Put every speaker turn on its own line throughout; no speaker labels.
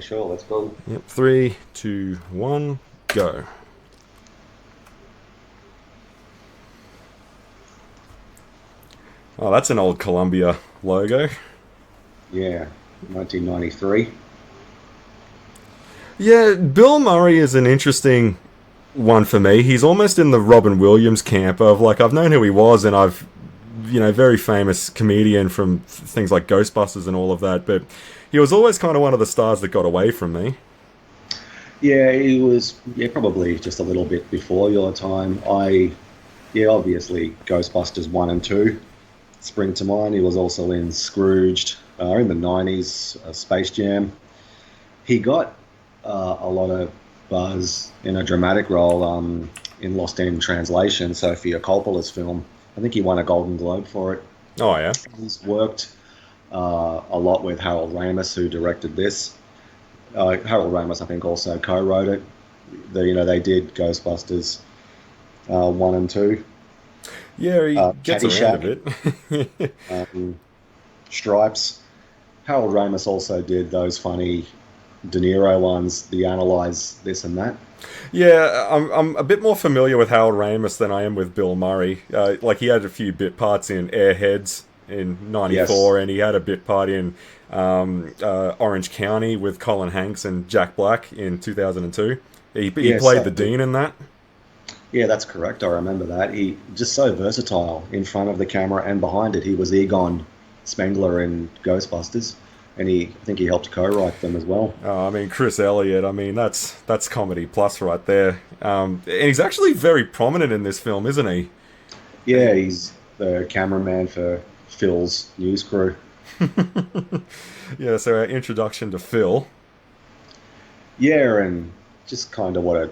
Sure, let's go.
Yep, three, two, one, go. Oh, that's an old Columbia logo.
Yeah, 1993.
Yeah, Bill Murray is an interesting one for me. He's almost in the Robin Williams camp of like I've known who he was, and I've very famous comedian from things like Ghostbusters and all of that, but he was always kind of one of the stars that got away from me.
Yeah, he was, yeah, probably just a little bit before your time. Yeah, obviously Ghostbusters 1 and 2 spring to mind. He was also in Scrooged in the 90s, Space Jam. He got a lot of buzz in a dramatic role in Lost in Translation, Sofia Coppola's film. I think he won a Golden Globe for it.
Oh yeah,
He's worked a lot with Harold Ramis, who directed this. Harold Ramis, I think, also co-wrote it. They did Ghostbusters 1 and 2.
yeah, he gets around a
Caddyshack,
bit.
um, Stripes. Harold Ramis also did those funny De Niro ones, the Analyze This and That.
Yeah, I'm a bit more familiar with Harold Ramis than I am with Bill Murray. Like he had a few bit parts in Airheads in
Yes,
'94, and he had a bit part in Orange County with Colin Hanks and Jack Black in 2002. He
yes,
played the dean in that.
yeah, that's correct. I remember that. He just so versatile in front of the camera and behind it. He was Egon Spengler in Ghostbusters, and I think he helped co-write them as well.
I mean, Chris Elliot. I mean, that's comedy plus right there. And he's actually very prominent in this film, isn't he?
Yeah, he's the cameraman for Phil's news crew.
Yeah. So our introduction to Phil.
Yeah, and just kind of what a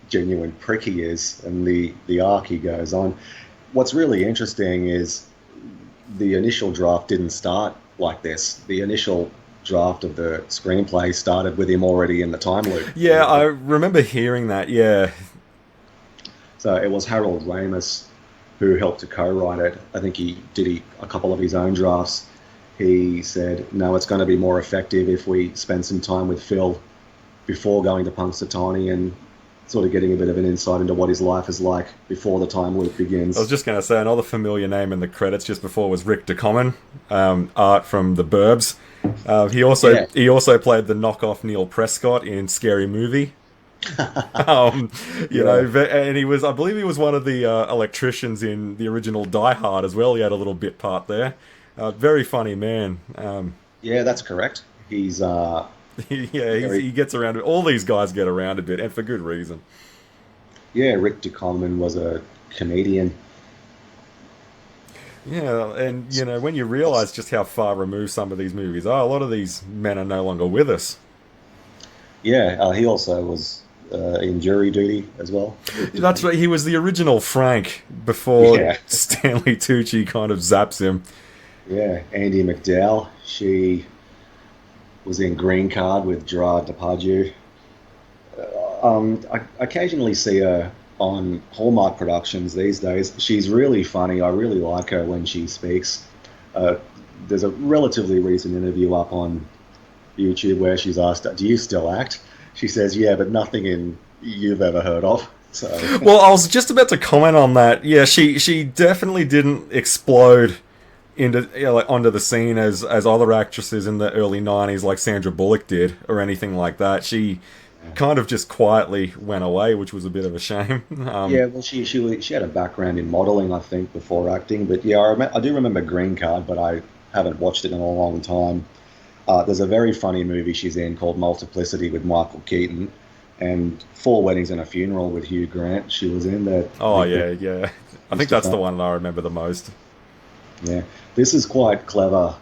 genuine prick he is, and the arc he goes on. What's really interesting is the initial draft didn't start like this. The initial draft of the screenplay started with him already in the time loop.
Yeah, I remember hearing that. Yeah,
So it was Harold Ramis who helped to co-write it. I think a couple of his own drafts. He said, "No, it's going to be more effective if we spend some time with Phil before going to Punxsutawney and sort of getting a bit of an insight into what his life is like before the time loop
I was
begins."
just going to say another familiar name in the credits just before was Rick Ducommun, art from The Burbs. He also
Yeah,
he also played the knockoff Neil Prescott in Scary Movie. Um,
yeah,
and I believe he was one of the electricians in the original Die Hard as well. He had a little bit part there. Very funny man.
yeah, that's correct. He's
Yeah,
very
he gets around. All these guys get around a bit, and for good reason.
yeah. Rick Ducommun was a comedian.
Yeah, and when you realise just how far removed some of these movies are, a lot of these men are no longer with us.
Yeah, he also was in jury duty as well. Rick
That's
Ducommun.
right. He was the original Frank before
Yeah,
Stanley Tucci kind of zaps him.
yeah. Andie MacDowell. She was in Green Card with Gerard Depardieu. I occasionally see her on Hallmark Productions these days. She's really funny. I really like her when she speaks. Uh, there's a relatively recent interview up on YouTube where she's asked, "Do you still act?" She says, "Yeah, but nothing in you've ever heard of." So,
Well, I was just about to comment on that. Yeah, she definitely didn't explode into like onto the scene as other actresses in the early '90s, like Sandra Bullock did, or anything like that. She kind of just quietly went away, which was a bit of a shame.
yeah, well, she had a background in modeling, I think, before acting. But yeah, I do remember Green Card, but I haven't watched it in a long time. There's a very funny movie she's in called Multiplicity with Michael Keaton, and Four Weddings and a Funeral with Hugh Grant. She was in that. I
Oh
think
yeah, yeah. I think
Mr.
that's the
Fun.
one that I remember the most.
Yeah, this is quite clever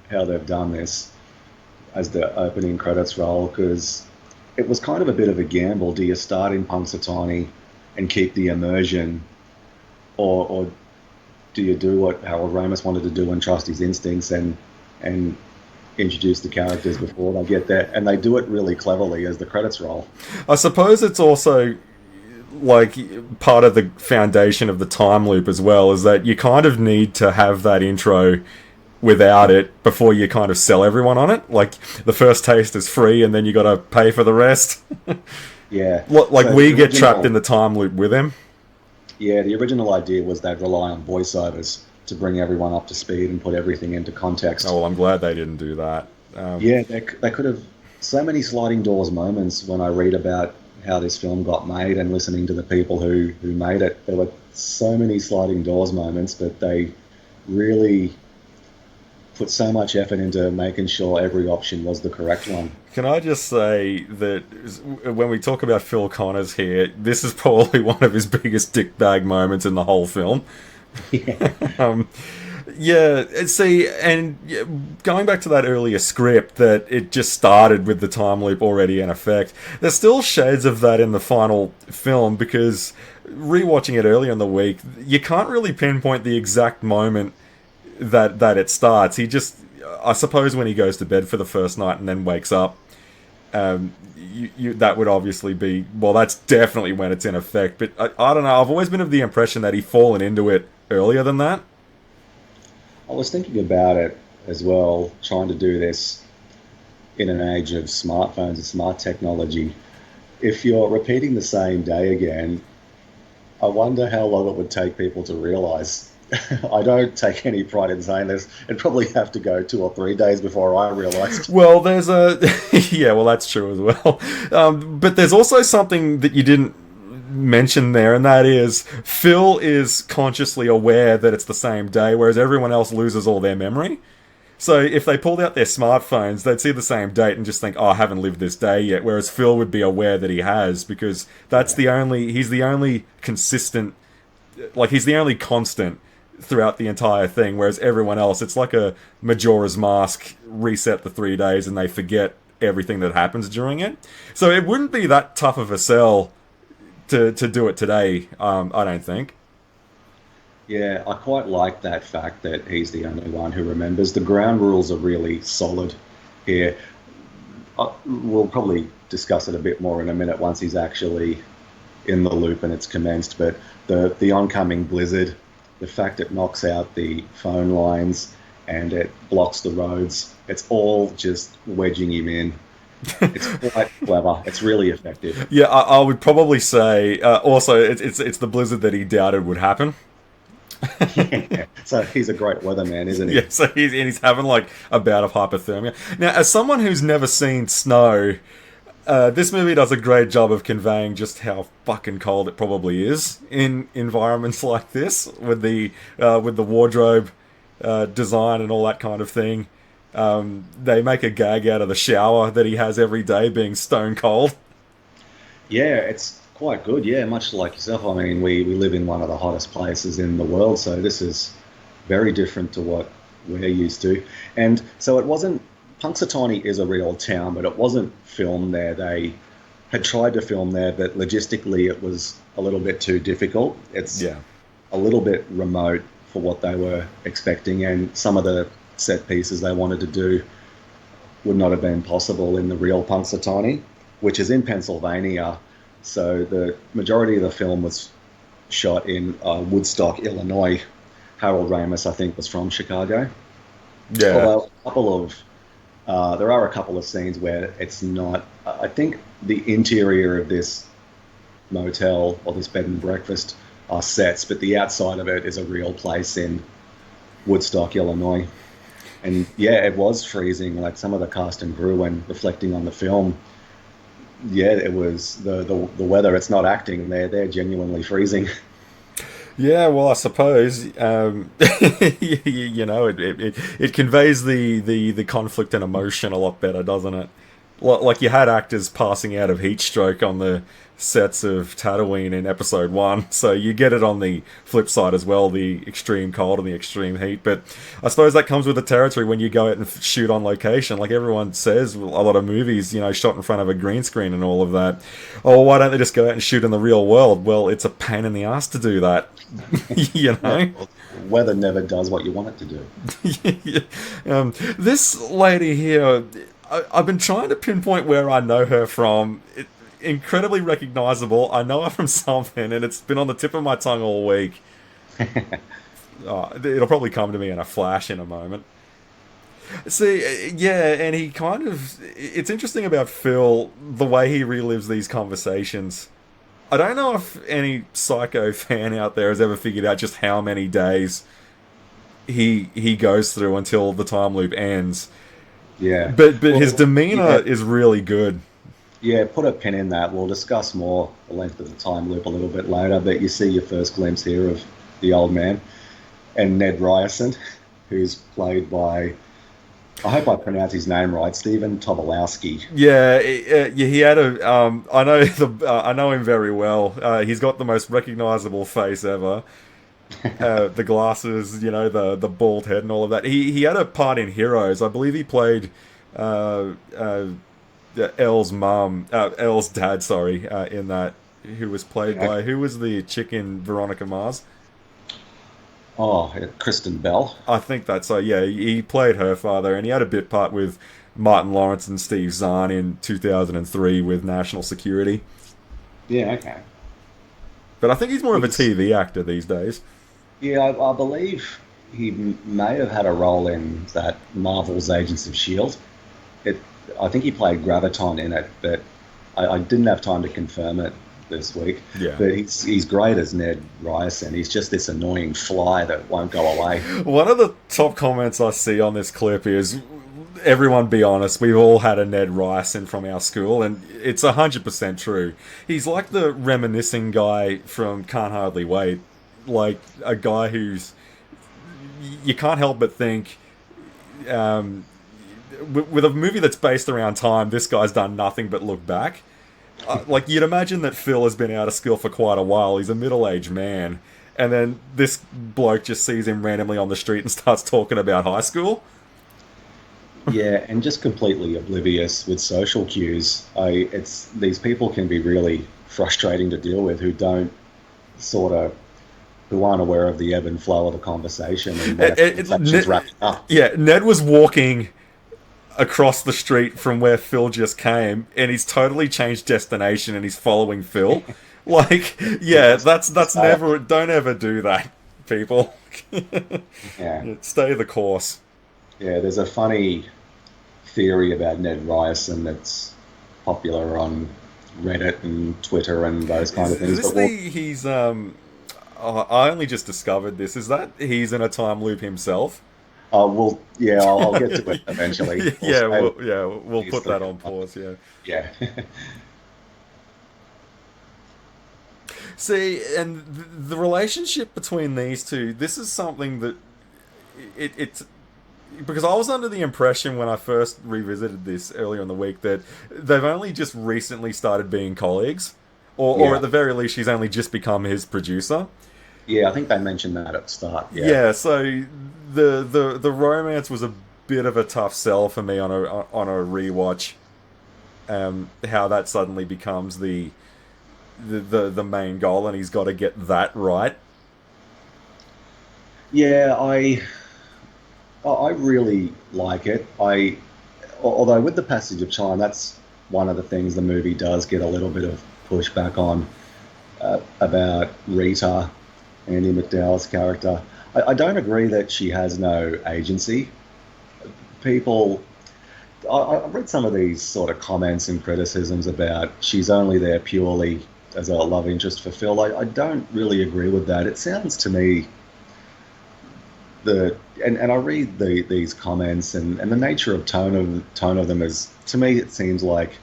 how they've done this as the opening credits roll because it was kind of a bit of a gamble. Do you start in Punxsutawney and keep the immersion, or do you do what Harold Ramis wanted to do and trust his instincts and introduce the characters before they get there? And they do it really cleverly as the credits roll.
I suppose it's also like part of the foundation of the time loop as well is that you kind of need to have that intro without it before you kind of sell everyone on it. Like, the first taste is free and then you gotta pay for the rest.
Yeah.
Like,
So
we
the
get trapped in
original,
the time loop with him.
yeah, the original idea was they'd rely on voiceovers to bring everyone up to speed and put everything into
Oh,
context.
well, I'm glad they didn't do that.
Yeah, they could have so many sliding doors moments when I read about how this film got made and listening to the people who made it. There were so many sliding doors moments, but they really put so much effort into making sure every option was the correct one.
Can I just say that when we talk about Phil Connors here, this is probably one of his biggest dickbag moments in the whole film.
Yeah,
Um, yeah, see, and yeah, going back to that earlier script, that it just started with the time loop already in effect. There's still shades of that in the final film because rewatching it earlier in the week, you can't really pinpoint the exact moment that it starts. He just, I suppose, when he goes to bed for the first night and then wakes up, that would obviously be, well, that's definitely when it's in effect. But I don't know. I've always been of the impression that he'd fallen into it earlier than that.
I was thinking about it as well, trying to do this in an age of smartphones and smart technology. If you're repeating the same day again, I wonder how long it would take people to realize. I don't take any pride in saying this. It'd probably have to go 2 or 3 days before I realized.
Well, there's a yeah, well, that's true as well. But there's also something that you didn't mention there, and that is Phil is consciously aware that it's the same day, whereas everyone else loses all their memory. So if they pulled out their smartphones, they'd see the same date and just think, "Oh, I haven't lived this day yet." Whereas Phil would be aware that he has, because
Yeah.
he's the only consistent, like he's the only constant throughout the entire thing. Whereas everyone else, it's like a Majora's Mask, reset the 3 days and they forget everything that happens during it. So it wouldn't be that tough of a sell to do it today. I don't think.
Yeah, I quite like that fact that he's the only one who remembers. The ground rules are really solid here. We'll probably discuss it a bit more in a minute once he's actually in the loop and it's commenced. But the oncoming blizzard, the fact it knocks out the phone lines and it blocks the roads, it's all just wedging him in. It's quite clever. It's really effective.
Yeah, I would probably say also it's the blizzard that he doubted would happen.
Yeah. So he's a great weatherman, isn't he?
Yeah, so he's having like a bout of hypothermia. Now, as someone who's never seen snow, this movie does a great job of conveying just how fucking cold it probably is in environments like this, with the wardrobe design and all that kind of thing. They make a gag out of the shower that he has every day being stone cold.
Yeah, it's quite good. Yeah, much like yourself. I mean, we live in one of the hottest places in the world, so this is very different to what we're used to. And so it wasn't, Punxsutawney is a real town, but it wasn't filmed there. They had tried to film there, but logistically it was a little bit too difficult. It's
Yeah.
a little bit remote for what they were expecting, and some of the set pieces they wanted to do would not have been possible in the real Punxsutawney, which is in Pennsylvania. So the majority of the film was shot in Woodstock, Illinois. Harold Ramis, I think, was from Chicago.
Yeah.
Although there are a couple of scenes where it's not. I think the interior of this motel or this bed and breakfast are sets, but the outside of it is a real place in Woodstock, Illinois. And yeah, it was freezing. Like some of the cast and crew, when reflecting on the film, yeah, it was the weather. It's not acting. They're genuinely freezing.
Yeah, well, I suppose you know it conveys the conflict and emotion a lot better, doesn't it? Like you had actors passing out of heat stroke on the sets of Tatooine in Episode One, so you get it on the flip side as well, the extreme cold and the extreme heat. But I suppose that comes with the territory when you go out and shoot on location. Like everyone says, a lot of movies, you know, shot in front of a green screen and all of that. Oh, why don't they just go out and shoot in the real world? Well, it's a pain in the ass to do that. You
Yeah,
know.
well, weather never does what you want it to do.
Yeah. This lady here, I've been trying to pinpoint where I know her from. Incredibly recognizable. I know her from something, and it's been on the tip of my tongue all week. It'll probably come to me in a flash in a moment. See, yeah, and he kind of. It's interesting about Phil, the way he relives these conversations. I don't know if any Psycho fan out there has ever figured out just how many days he goes through until the time loop ends.
Yeah.
But his
Well,
demeanor
yeah,
is really good.
yeah. Put a pin in that. We'll discuss more the length of the time loop a little bit later. But you see your first glimpse here of the old man and Ned Ryerson, who's played by, I hope I pronounce his name right, Stephen Tobolowsky.
Yeah, yeah, he had a. I know I know him very well. He's got the most recognizable face ever. The glasses, the bald head and all of that. He had a part in Heroes. I believe he played uh, uh, Elle's mum, Elle's dad. Sorry, in that, who was played
Yeah.
by, who was the chick in Veronica Mars?
Oh, Kristen Bell.
I think that's so. Yeah, he played her father, and he had a bit part with Martin Lawrence and Steve Zahn in 2003 with National Security.
Yeah, okay.
But I think he's more of a
He's,
TV actor these days.
yeah, I believe he may have had a role in that Marvel's Agents of Shield. It, I think he played Graviton in it, but I didn't have time to confirm it this week.
Yeah.
But he's great as Ned Ryerson. He's just this annoying fly that won't go away.
One of the top comments I see on this clip is, everyone be honest, we've all had a Ned Ryerson from our school, and it's 100% true. He's like the reminiscing guy from Can't Hardly Wait. Like, a guy who's... You can't help but think... Um, with a movie that's based around time, this guy's done nothing but look back. Like, you'd imagine that Phil has been out of school for quite a while. He's a middle-aged man. And then this bloke just sees him randomly on the street and starts talking about high school.
Yeah, and just completely oblivious with social cues. It's these people can be really frustrating to deal with who don't sort of who aren't aware of the ebb and flow of the conversation and when a conversation's wrapping up.
Yeah, Ned was walking across the street from where Phil just came, and he's totally changed destination and he's following Phil. Like, yeah, that's never. Don't ever do that, people.
Yeah,
Stay the course.
yeah. There's a funny theory about Ned Ryerson that's popular on Reddit and Twitter and those kind of
Is
things.
this
But we'll,
he's oh, I only just discovered this. Is that he's in a time loop himself?
yeah, I'll get to it eventually.
We'll
He's
put
the
that on pause. Yeah.
yeah.
See, and the relationship between these two, this is something that it's because I was under the impression when I first revisited this earlier in the week that they've only just recently started being colleagues, or
Yeah.
at the very least, she's only just become his producer.
Yeah, I think they mentioned that at the start. Yeah.
Yeah, so the romance was a bit of a tough sell for me on a rewatch. How that suddenly becomes the main goal, and he's got to get that right.
Yeah, I really like it. Although with the passage of time, that's one of the things the movie does get a little bit of pushback on about Rita, Andie MacDowell's character. I don't agree that she has no agency. People, I read some of these sort of comments and criticisms about she's only there purely as a love interest for Phil. I don't really agree with that. It sounds to me and I read these comments and the nature of tone of them is, to me it seems like,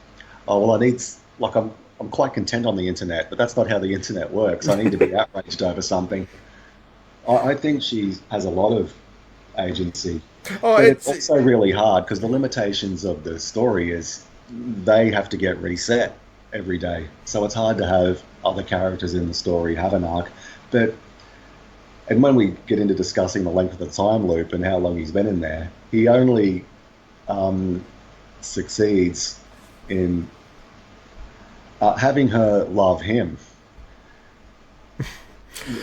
oh well, I'm quite content on the internet, but that's not how the internet works. I need to be outraged over something. I think she has a lot of agency,
Oh,
but it's
it's
also really hard because the limitations of the story is they have to get reset every day. So it's hard to have other characters in the story have an arc. But and when we get into discussing the length of the time loop and how long he's been in there, he only succeeds in having her love him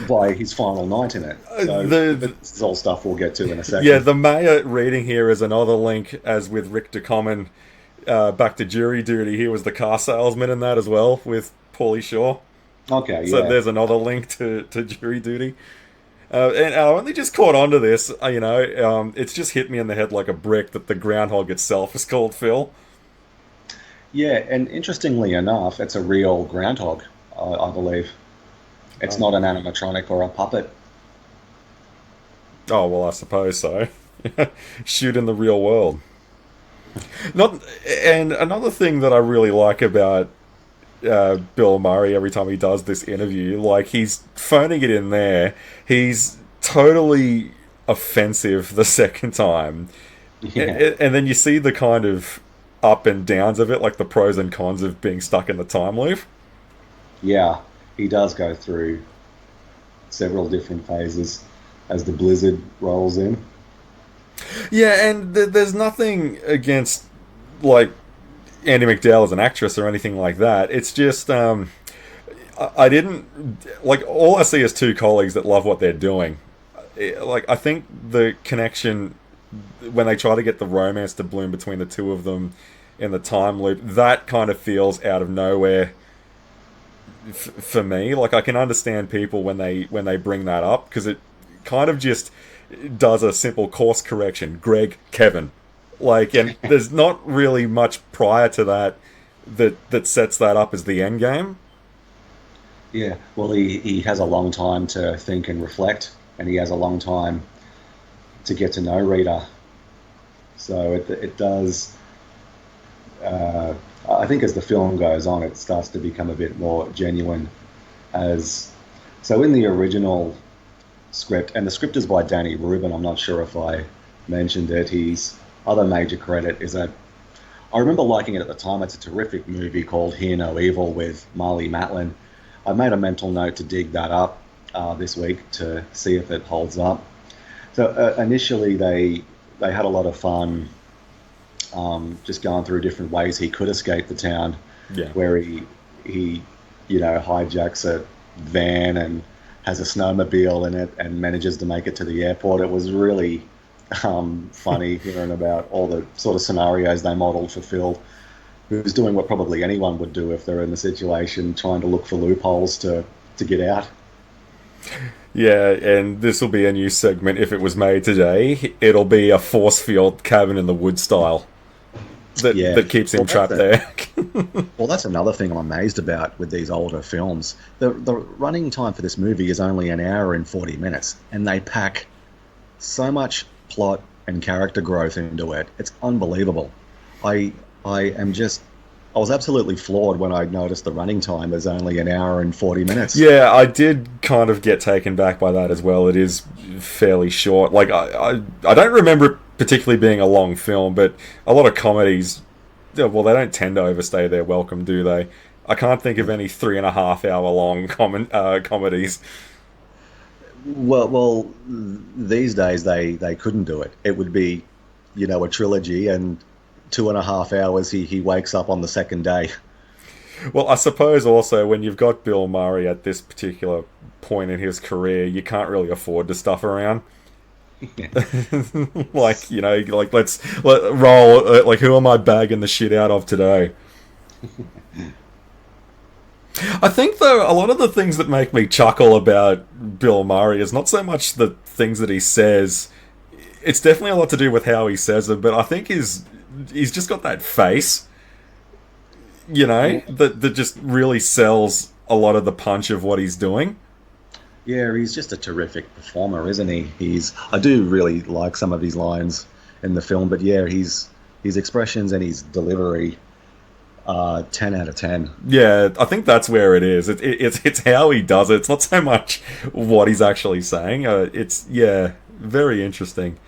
by his final night in it. So this is all stuff we'll get to in a second.
yeah. The Mayor reading here is another link, as with Rick Ducommun, back to Jury Duty. He was the car salesman in that as well with Paulie Shaw.
Okay,
So
yeah.
there's another link to Jury Duty. And I only just caught on to this, it's just hit me in the head like a brick that the groundhog itself is called Phil.
Yeah, and interestingly enough, it's a real groundhog, I believe. It's not an
Um,
animatronic or a puppet.
oh, well, I suppose so. Shoot in the real world. Not, and another thing that I really like about Bill Murray every time he does this interview, like he's phoning it in there. He's totally offensive the second time,
Yeah,
and then you see the kind of up and downs of it, like the pros and cons of being stuck in the time loop.
yeah, he does go through several different phases as the blizzard rolls in.
Yeah, and there's nothing against like Andie MacDowell as an actress or anything like that. It's just I didn't like all I see is two colleagues that love what they're doing. Like I think the connection when they try to get the romance to bloom between the two of them in the time loop, that kind of feels out of nowhere for me. Like I can understand people when they bring that up because it kind of just does a simple course correction. Greg, Kevin, like, and there's not really much prior to that that sets that up as the end game.
Yeah, well, he has a long time to think and reflect, and he has a long time to get to know Rita. So it does. Uh, I think as the film goes on, it starts to become a bit more genuine. As so in the original script, and the script is by Danny Rubin. I'm not sure if I mentioned it. His other major credit is a. I remember liking it at the time. It's a terrific movie called Hear No Evil with Marlee Matlin. I made a mental note to dig that up this week to see if it holds up. So initially, they had a lot of fun just going through different ways he could escape the town,
Yeah.
where he hijacks a van and has a snowmobile in it and manages to make it to the airport. It was really funny hearing about all the sort of scenarios they modelled for Phil, who's doing what probably anyone would do if they're in the situation, trying to look for loopholes to get out.
Yeah, and this will be a new segment if it was made today. It'll be a force field cabin in the wood style
Yeah,
that keeps him
well,
trapped there.
that's another thing I'm amazed about with these older films. The running time for this movie is only an hour and 40 minutes, and they pack so much plot and character growth into it. It's unbelievable. I I am just I was absolutely floored when I noticed the running time is only an hour and 40 minutes.
Yeah, I did kind of get taken back by that as well. It is fairly short. Like I don't remember it particularly being a long film, but a lot of comedies, yeah, well, they don't tend to overstay their welcome, do they? I can't think of any 3.5 hour long comedies.
Well, these days they couldn't do it. It would be, a trilogy, and 2.5 hours. He wakes up on the second day.
Well, I suppose also when you've got Bill Murray at this particular point in his career, you can't really afford to stuff around. Like let roll. Like, who am I bagging the shit out of today? I think though a lot of the things that make me chuckle about Bill Murray is not so much the things that he says. It's definitely a lot to do with how he says them, but I think he's just got that face,
Yeah,
that just really sells a lot of the punch of what he's doing.
yeah, he's just a terrific performer, isn't he? I do really like some of his lines in the film, but yeah, his expressions and his delivery, 10 out of 10.
Yeah, I think that's where it is. It's how he does it. It's not so much what he's actually saying. It's yeah, very interesting.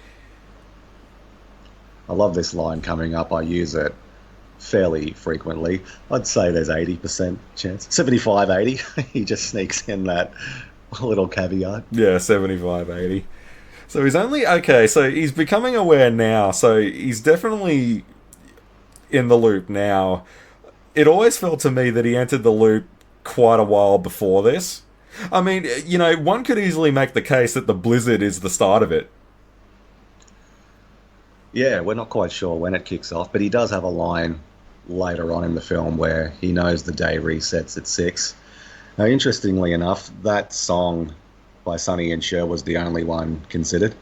I love this line coming up. I use it fairly frequently. I'd say there's 80% chance. 75, 80. He just sneaks in that little caveat.
Yeah, 75, 80. So he's only okay. So he's becoming aware now. So he's definitely in the loop now. It always felt to me that he entered the loop quite a while before this. I mean, one could easily make the case that the blizzard is the start of it.
Yeah, we're not quite sure when it kicks off, but he does have a line later on in the film where he knows the day resets at 6. Now, interestingly enough, that song by Sonny and Cher was the only one considered.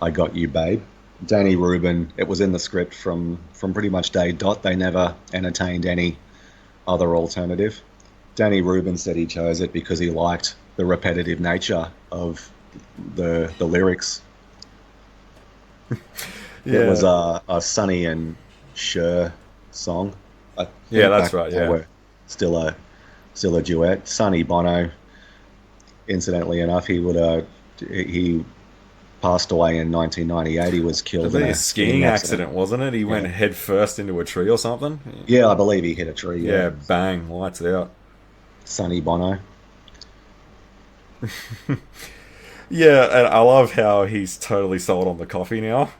I Got You, Babe. Danny Rubin, it was in the script from pretty much day dot. They never entertained any other alternative. Danny Rubin said he chose it because he liked the repetitive nature of the lyrics.
Yeah.
It was a Sonny and Cher song. I
Yeah,
think
that's
back
right.
then they
Yeah.
were still a duet. Sonny Bono, incidentally enough, he passed away in 1998. He was
I
killed in
think a
a
skiing
skiing accident.
accident, wasn't it? He went
Yeah,
head first into a tree or something.
yeah, I believe he hit a tree. Yeah,
Yeah, bang, lights out.
Sonny Bono.
Yeah, and I love how he's totally sold on the coffee now.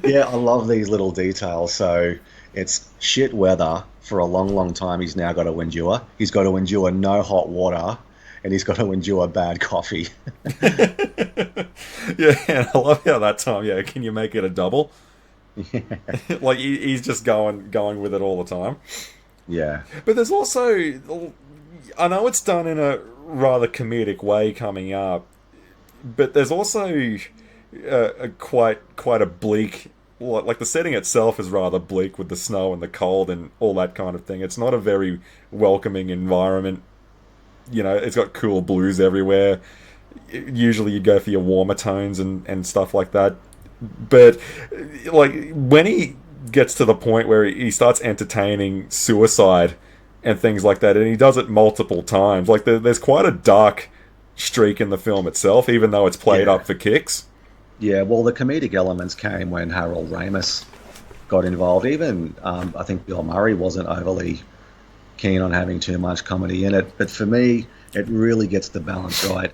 Yeah, I love these little details. So it's shit weather for a long, long time. He's now got to endure. He's got to endure no hot water, and he's got to endure bad coffee.
Yeah, and I love how that time. Yeah, can you make it a double? Like he's just going with it all the time.
Yeah,
But there's also, I know it's done in a rather comedic way coming up, but there's also quite a bleak. Like the setting itself is rather bleak with the snow and the cold and all that kind of thing. It's not a very welcoming environment. You know, it's got cool blues everywhere. Usually you go for your warmer tones and stuff like that. But like when he gets to the point where he starts entertaining suicide and things like that, and he does it multiple times, like there's quite a dark streak in the film itself, even though it's played
yeah,
up for kicks.
yeah. Well, the comedic elements came when Harold Ramis got involved. Even I think Bill Murray wasn't overly keen on having too much comedy in it. But for me, it really gets the balance right.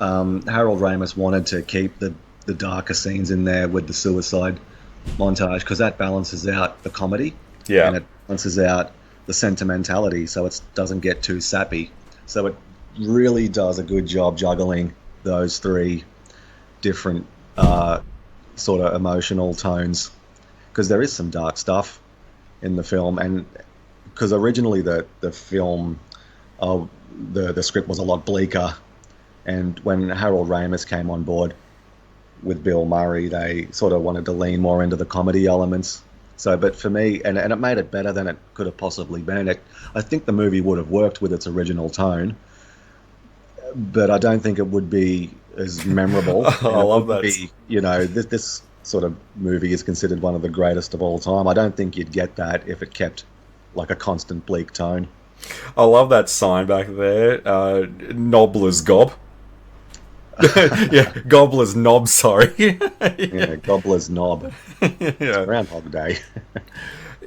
Harold Ramis wanted to keep the darker scenes in there with the suicide montage because that balances out the comedy
Yeah.
and it balances out the sentimentality so it doesn't get too sappy. So it really does a good job juggling those three different sort of emotional tones because there is some dark stuff in the film and because originally the film the script was a lot bleaker and when Harold Ramis came on board with Bill Murray, they sort of wanted to lean more into the comedy elements. So, but for me, and it made it better than it could have possibly been. I think the movie would have worked with its original tone, but I don't think it would be as memorable.
I
And it
love
wouldn't
that.
be, this sort of movie is considered one of the greatest of all time. I don't think you'd get that if it kept like a constant bleak tone.
I love that sign back there. Nobbler's gob. Yeah, gobbler's knob. Sorry.
Yeah, Gobbler's Knob. It's
Yeah.
Groundhog Day.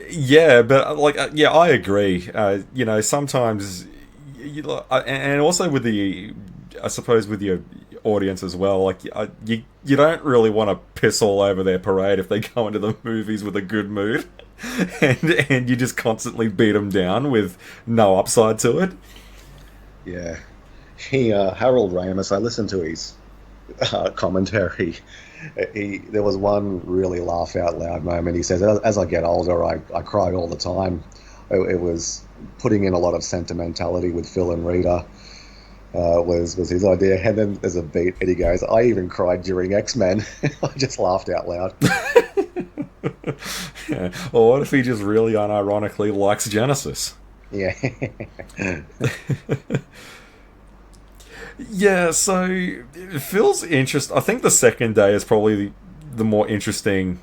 Yeah, but like, yeah, I agree. You know, sometimes, and also with the, I suppose with your audience as well. Like, you don't really want to piss all over their parade if they go into the movies with a good mood, and you just constantly beat them down with no upside to it.
Yeah. Harold Ramis, I listened to his commentary. There was one really laugh out loud moment. He says, "As I get older, I cry all the time." It was putting in a lot of sentimentality with Phil and Rita. Was his idea, and then there's a beat, and he goes, "I even cried during X-Men." I just laughed out loud.
Yeah. Or what if he just really unironically likes Genesis?
Yeah,
Yeah, so Phil's interest. I think the second day is probably the more interesting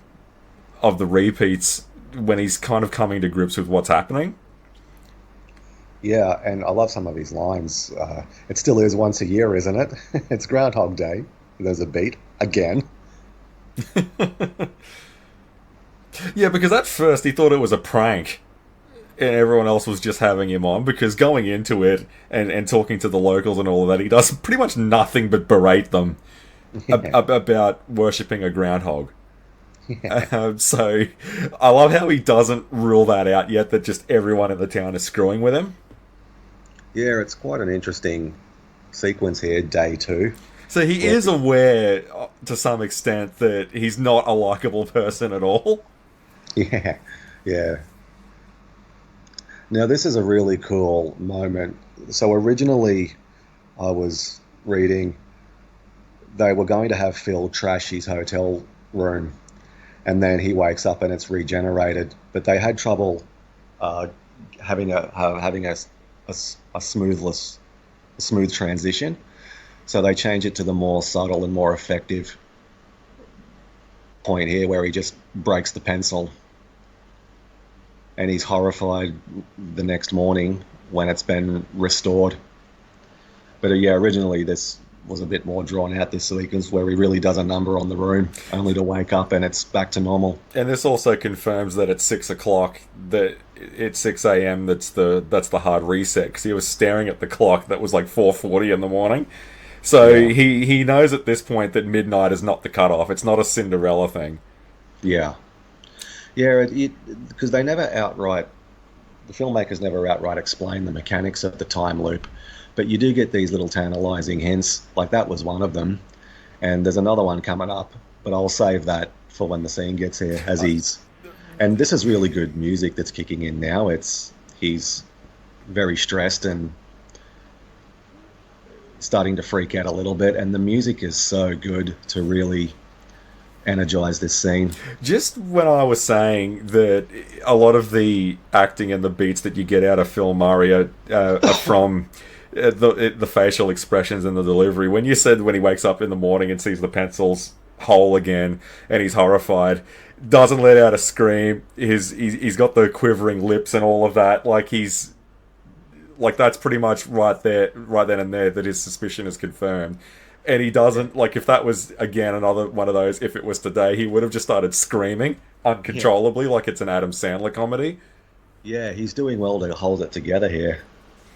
of the repeats when he's kind of coming to grips with what's happening.
yeah, and I love some of his lines. It still is once a year, isn't it? It's Groundhog Day. There's a beat again.
Yeah, because at first he thought it was a prank, and everyone else was just having him on. Because going into it and talking to the locals and all of that, he does pretty much nothing but berate them about worshipping a groundhog. So I love how he doesn't rule that out yet. That just everyone in the town is screwing with him.
Yeah, it's quite an interesting sequence here, day two.
So he
Where,
is aware to some extent that he's not a likable person at all.
yeah, yeah. Now this is a really cool moment. So originally, I was reading they were going to have Phil trash his hotel room, and then he wakes up and it's regenerated. But they had trouble uh, having a smooth transition, so they change it to the more subtle and more effective point here, where he just breaks the pencil, and he's horrified the next morning when it's been restored. But yeah, originally this was a bit more drawn out, this sequence where he really does a number on the room, only to wake up and it's back to normal.
And this also confirms that at 6 o'clock, that it's 6 a.m. That's the hard reset, because he was staring at the clock that was like 4:40 in the morning. So
Yeah,
he knows at this point that midnight is not the cutoff. It's not a Cinderella thing.
yeah, yeah. Because they never outright, the filmmakers never outright explain the mechanics of the time loop, but you do get these little tantalizing hints. Like that was one of them, and there's another one coming up, but I'll save that for when the scene gets here. As he's, and this is really good music that's kicking in now. It's he's very stressed and starting to freak out a little bit, and the music is so good to really energize this scene.
Just when I was saying that a lot of the acting and the beats that you get out of Phil Murray are from the facial expressions and the delivery. When you said when he wakes up in the morning and sees the pencils whole again and he's horrified, doesn't let out a scream. He's got the quivering lips and all of that. Like that's pretty much right there, right then and there, that his suspicion is confirmed. And he doesn't, like, if that was again another one of those, if it was today, he would have just started screaming
Yeah.
uncontrollably, like it's an Adam Sandler comedy.
Yeah, he's doing well to hold it together here,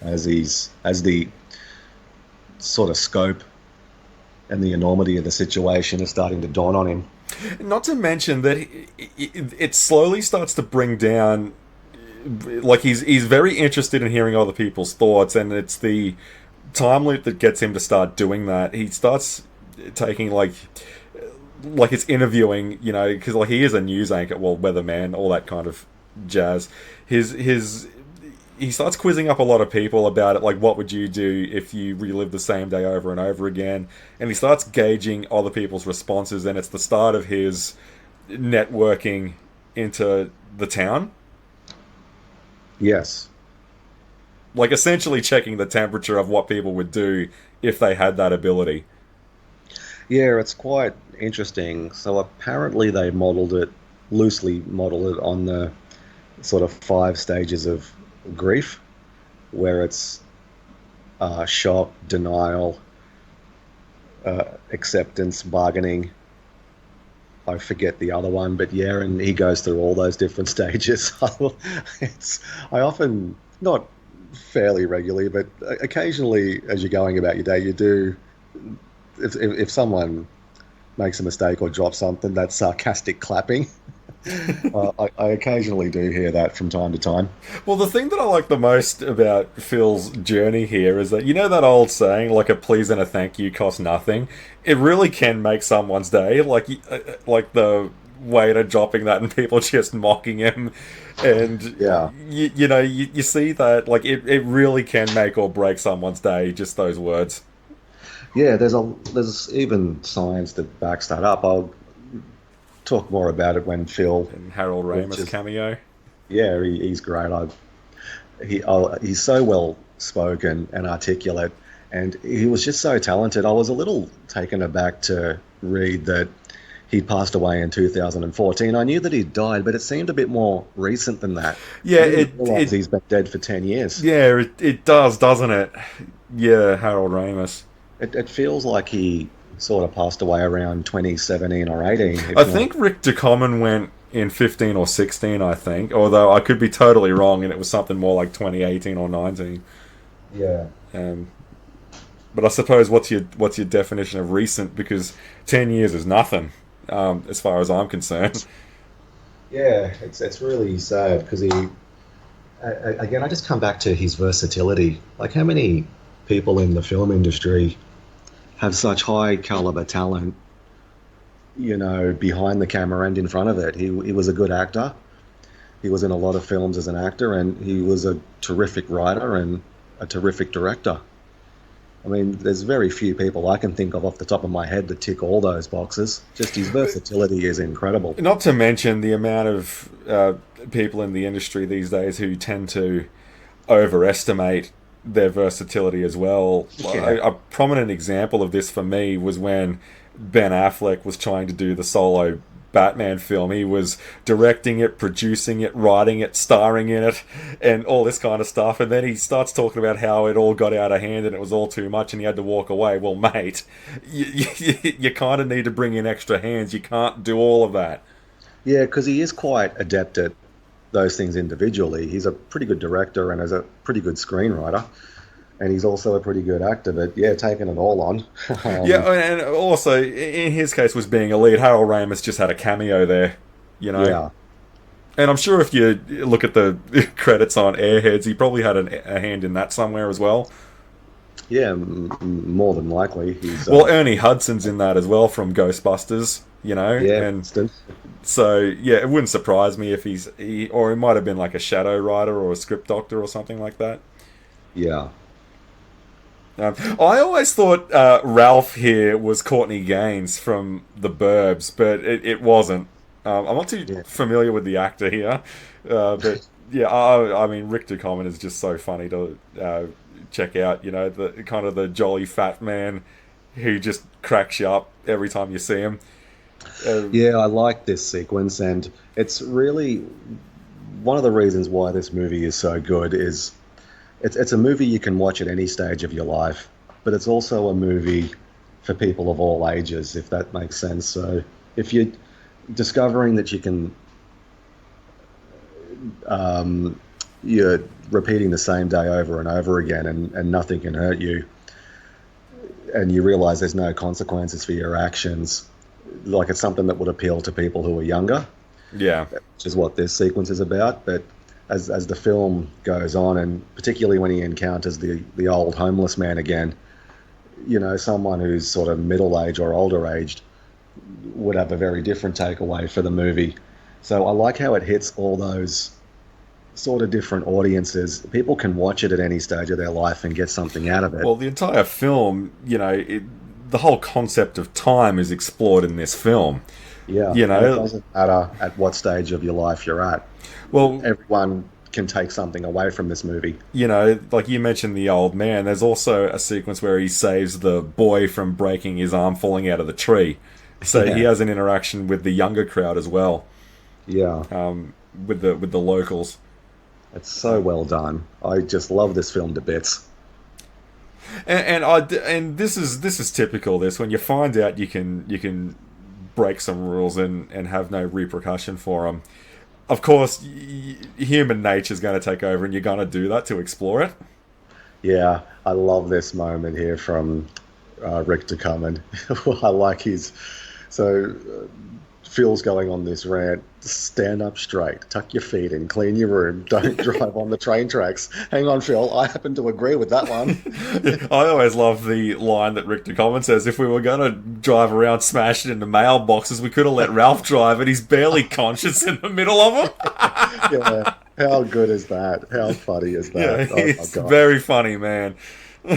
as the sort of scope and the enormity of the situation is starting to dawn on him.
Not to mention that it slowly starts to bring down, like he's very interested in hearing other people's thoughts, and it's the time loop that gets him to start doing that. He starts taking like it's interviewing, because like he is a news anchor, well, weatherman, all that kind of jazz. His he starts quizzing up a lot of people about it, like what would you do if you relive the same day over and over again, and he starts gauging other people's responses, and it's the start of his networking into the town,
Yes.
like essentially checking the temperature of what people would do if they had that ability.
Yeah, it's quite interesting. So apparently they loosely modeled it on the sort of five stages of grief, where it's shock, denial, acceptance, bargaining. I forget the other one, but yeah, and he goes through all those different stages. it's I often, not fairly regularly, but occasionally, as you're going about your day, you do. If someone makes a mistake or drops something, that's sarcastic clapping. I occasionally do hear that from time to time.
Well, the thing that I like the most about Phil's journey here is that, that old saying, like a please and a thank you cost nothing. It really can make someone's day. Like the waiter dropping that and people just mocking him, and
Yeah,
you see that, like it really can make or break someone's day. Just those words.
yeah. There's even science that backs that up. I'll talk more about it when Phil,
And Harold
which
Ramis
is
cameo.
yeah, he's great. He's so well spoken and articulate, and he was just so talented. I was a little taken aback to read that he passed away in 2014. I knew that he died, but it seemed a bit more recent than that.
Yeah,
I didn't
it
realize
it
he's been dead for 10 years.
yeah it does, doesn't it? Yeah, Harold Ramis.
It feels like he sort of passed away around 2017 or 18,
I
if not.
think Rick Ducommun went in 15 or 16, I think. Although I could be totally wrong and it was something more like 2018 or 19.
Yeah.
Um, but I suppose what's your definition of recent? Because 10 years is nothing, as far as I'm concerned.
Yeah, it's really sad because again, I just come back to his versatility. Like, how many people in the film industry have such high caliber talent, behind the camera and in front of it? He was a good actor. He was in a lot of films as an actor, and he was a terrific writer and a terrific director. I mean, there's very few people I can think of off the top of my head that tick all those boxes. Just his versatility is incredible.
Not to mention the amount of people in the industry these days who tend to overestimate their versatility as well.
Yeah.
A prominent example of this for me was when Ben Affleck was trying to do the solo Batman film. He was directing it, producing it, writing it, starring in it, and all this kind of stuff. And then he starts talking about how it all got out of hand and it was all too much and he had to walk away. Well, mate, you kind of need to bring in extra hands. You can't do all of that.
Yeah, because he is quite adept at those things individually. He's a pretty good director and is a pretty good screenwriter. And he's also a pretty good actor, but yeah, taking it all on.
Yeah, and also, in his case, was being a lead. Harold Ramis just had a cameo there, you know?
Yeah.
And I'm sure if you look at the credits on Airheads, he probably had a hand in that somewhere as well.
Yeah, more than likely. He's
Well, Ernie Hudson's in that as well from Ghostbusters, you know?
yeah,
And so, yeah, it wouldn't surprise me if or he might have been like a shadow writer or a script doctor or something like that.
yeah.
I always thought Ralph here was Courtney Gaines from The Burbs, but it wasn't. I'm not too familiar with the actor here, but yeah, I mean, Rick Ducommun is just so funny to check out. You know, the kind of the jolly fat man who just cracks you up every time you see him.
Yeah, I like this sequence, and it's really one of the reasons why this movie is so good is it's a movie you can watch at any stage of your life, but it's also a movie for people of all ages, if that makes sense. So if you're discovering that you can, you're repeating the same day over and over again and nothing can hurt you, and you realize there's no consequences for your actions, like it's something that would appeal to people who are younger,
Yeah.
which is what this sequence is about. But as the film goes on, and particularly when he encounters the old homeless man again, you know, someone who's sort of middle aged or older aged would have a very different takeaway for the movie. So I like how it hits all those sort of different audiences. People can watch it at any stage of their life and get something out of it.
Well, the entire film, you know, the whole concept of time is explored in this film.
Yeah,
You
and it
know,
doesn't matter at what stage of your life you're at.
well,
Everyone can take something away from this movie.
you know, like you mentioned the old man, there's also a sequence where he saves the boy from breaking his arm falling out of the tree. So he
Yeah.
has an interaction with the younger crowd as well,
Yeah,
with the locals.
it's so well done. I just love this film to bits.
And this is typical. This when you find out you can break some rules and have no repercussion for them. Of course, human nature is going to take over, and you're going to do that to explore it.
Yeah, I love this moment here from Rick Ducommun. I like his. So Phil's going on this rant. Stand up straight, tuck your feet in, clean your room, don't drive on the train tracks. Hang on, Phil, I happen to agree with that one.
I always love the line that Rick Ducommun says: "If we were going to drive around smashing into mailboxes, we could have let Ralph drive, and he's barely conscious in the middle of them."
Yeah, how good is that? How funny is
Yeah,
that? Oh my
he's
God.
very funny, man.
Yeah,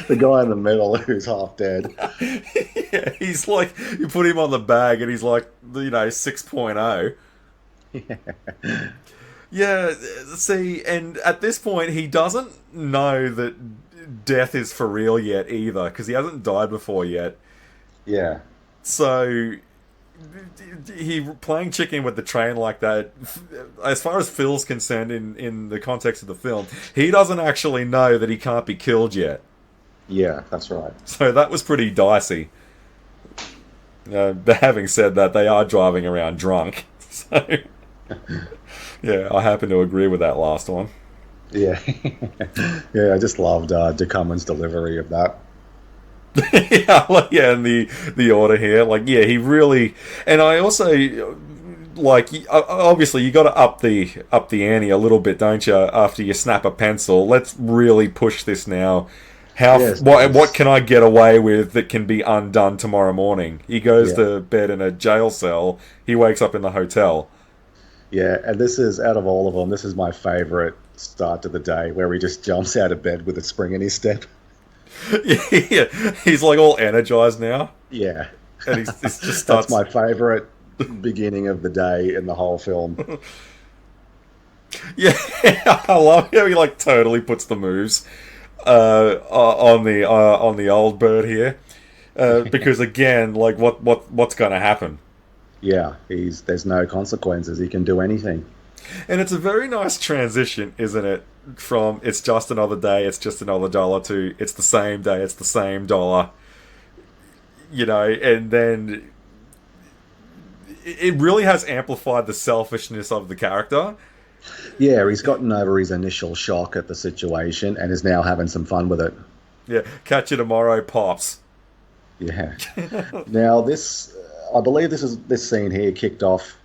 the guy in the middle who's half dead.
Yeah, he's like, you put him on the bag and he's like, 6.0. Yeah, see, and at this point he doesn't know that death is for real yet either, because he hasn't died before yet.
Yeah,
So he playing chicken with the train like that, as far as Phil's concerned in the context of the film, he doesn't actually know that he can't be killed yet.
yeah, that's right.
So that was pretty dicey. But having said that, they are driving around drunk. So, yeah, I happen to agree with that last one.
Yeah, yeah, I just loved Ducommun's delivery of that.
Yeah, and the order here, he really, and I also obviously you got to up the ante a little bit, don't you? After you snap a pencil, let's really push this now.
Yes,
What can I get away with that can be undone tomorrow morning? He goes
Yeah.
to bed in a jail cell. He wakes up in the hotel.
Yeah, and this is, out of all of them, this is my favorite start to the day, where he just jumps out of bed with a spring in his step.
Yeah, he's like all energized now,
Yeah.
and he's just
That's
starts.
my favorite beginning of the day in the whole film.
Yeah, I love how he like totally puts the moves on the old bird here, because again, like what's gonna happen?
Yeah, there's no consequences. He can do anything.
And it's a very nice transition, isn't it? From it's just another day, it's just another dollar to it's the same day, it's the same dollar, and then it really has amplified the selfishness of the character.
Yeah, he's gotten over his initial shock at the situation and is now having some fun with it.
Yeah, catch you tomorrow, pops.
Yeah. Now I believe this scene here kicked off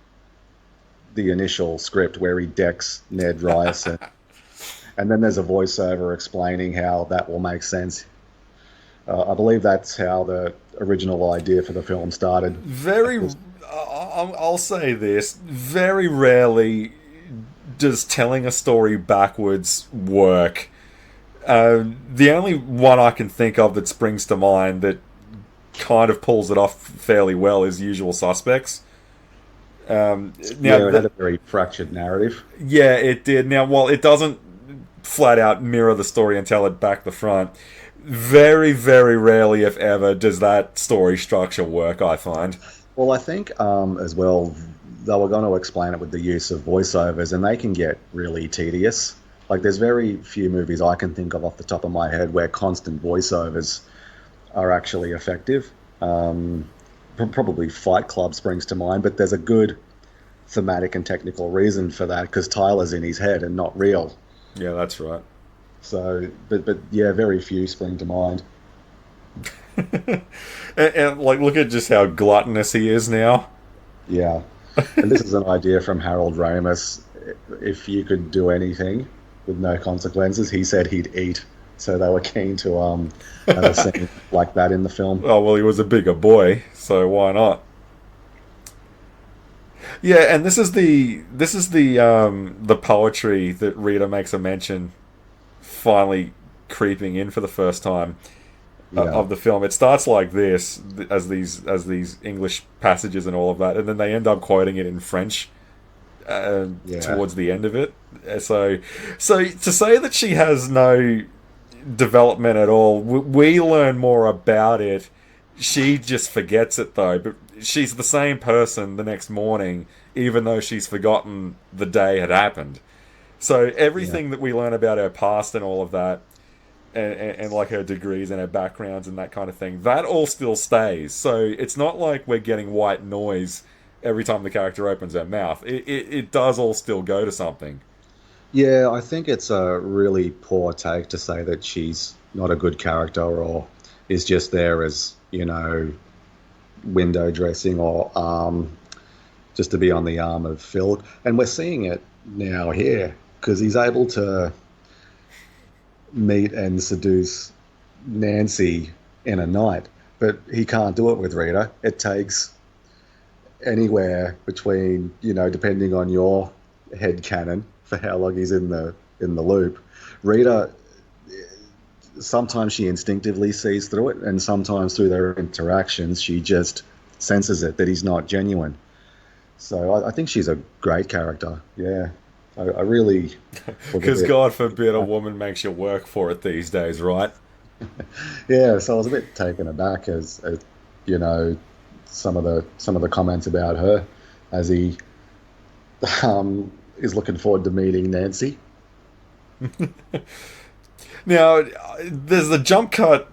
the initial script where he decks Ned Ryerson, and then there's a voiceover explaining how that will make sense. I believe that's how the original idea for the film started.
Very, I'll say this: very rarely does telling a story backwards work. The only one I can think of that springs to mind that kind of pulls it off fairly well is Usual Suspects.
Yeah, it had a very fractured narrative.
Yeah, it did. Now, while it doesn't flat out mirror the story and tell it back to front, very, very rarely, if ever, does that story structure work, I find.
Well, I think as well, they were going to explain it with the use of voiceovers, and they can get really tedious. Like, there's very few movies I can think of off the top of my head where constant voiceovers are actually effective. Probably Fight Club springs to mind, but there's a good thematic and technical reason for that because Tyler's in his head and not real.
Yeah, that's right.
So, but yeah, very few spring to mind.
And like, look at just how gluttonous he is now.
Yeah, and this is an idea from Harold Ramis. If you could do anything with no consequences, he said he'd eat. So they were keen to have a scene like that in the film.
Oh well, he was a bigger boy, so why not? Yeah, and this is the poetry that Rita makes a mention, finally creeping in for the first time
Yeah,
of the film. It starts like this, as these English passages and all of that, and then they end up quoting it in French
yeah,
towards the end of it. So to say that she has no development at all, we learn more about it. She just forgets it though, but she's the same person the next morning, even though she's forgotten the day had happened. So
yeah.
everything that we learn about her past and all of that, and like her degrees and her backgrounds and that kind of thing, that all still stays. So it's not like we're getting white noise every time the character opens her mouth. It does all still go to something.
Yeah, I think it's a really poor take to say that she's not a good character or is just there as, window dressing or just to be on the arm of Phil. And we're seeing it now here because he's able to meet and seduce Nancy in a night, but he can't do it with Rita. It takes anywhere between, depending on your head canon for how long he's in the loop. Rita, sometimes she instinctively sees through it, and sometimes through their interactions, she just senses it that he's not genuine. So I think she's a great character. Yeah, I really was a
Because
bit,
God forbid a woman makes you work for it these days, right?
yeah. So I was a bit taken aback as you know some of the comments about her as he is looking forward to meeting Nancy.
Now, there's the jump cut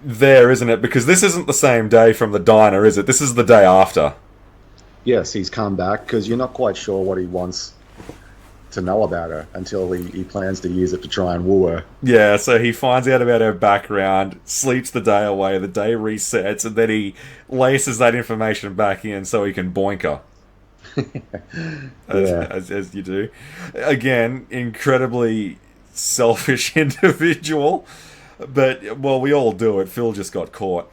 there, isn't it? Because this isn't the same day from the diner, is it? This is the day after.
Yes, he's come back because you're not quite sure what he wants to know about her until he plans to use it to try and woo her.
Yeah, so he finds out about her background, sleeps the day away, the day resets, and then he laces that information back in so he can boink her. As,
Yeah.
as you do. Again, incredibly selfish individual. But, well, we all do it. Phil just got caught.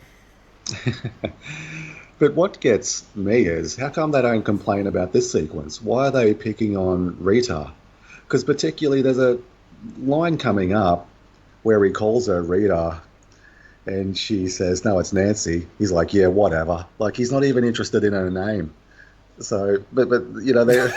But what gets me is how come they don't complain about this sequence? Why are they picking on Rita? Because particularly there's a line coming up where he calls her Rita, and she says, "No, it's Nancy." He's like, "Yeah, whatever." Like he's not even interested in her name. So, but you know, they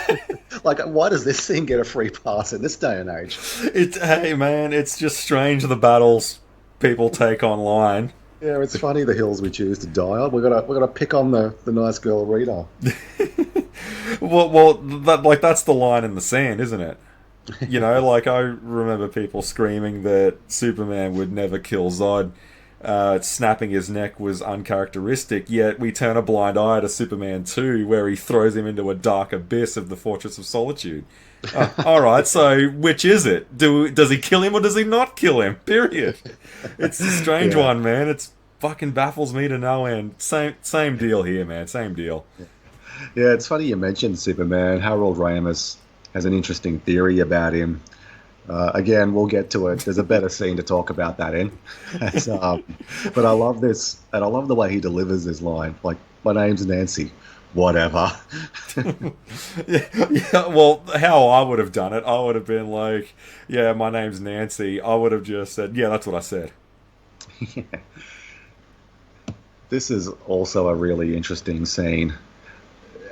like, why does this thing get a free pass in this day and age?
Hey man, it's just strange the battles people take online.
Yeah, it's funny the hills we choose to die on. We gotta pick on the nice girl Rita.
That's the line in the sand, isn't it? You know, like I remember people screaming that Superman would never kill Zod. Snapping his neck was uncharacteristic, yet we turn a blind eye to Superman 2, where he throws him into a dark abyss of the Fortress of Solitude. Alright, so which is it? Does he kill him or does he not kill him? Period. It's a strange
Yeah.
one, man. It's fucking baffles me to no end. Same deal here, man. Same deal.
Yeah, it's funny you mentioned Superman. Harold Ramis has an interesting theory about him. Again, we'll get to it. There's a better scene to talk about that in. As, but I love this, and I love the way he delivers this line. Like, my name's Nancy. Whatever.
Yeah, well, how I would have done it, I would have been like, yeah, my name's Nancy. I would have just said, yeah, that's what I said.
This is also a really interesting scene,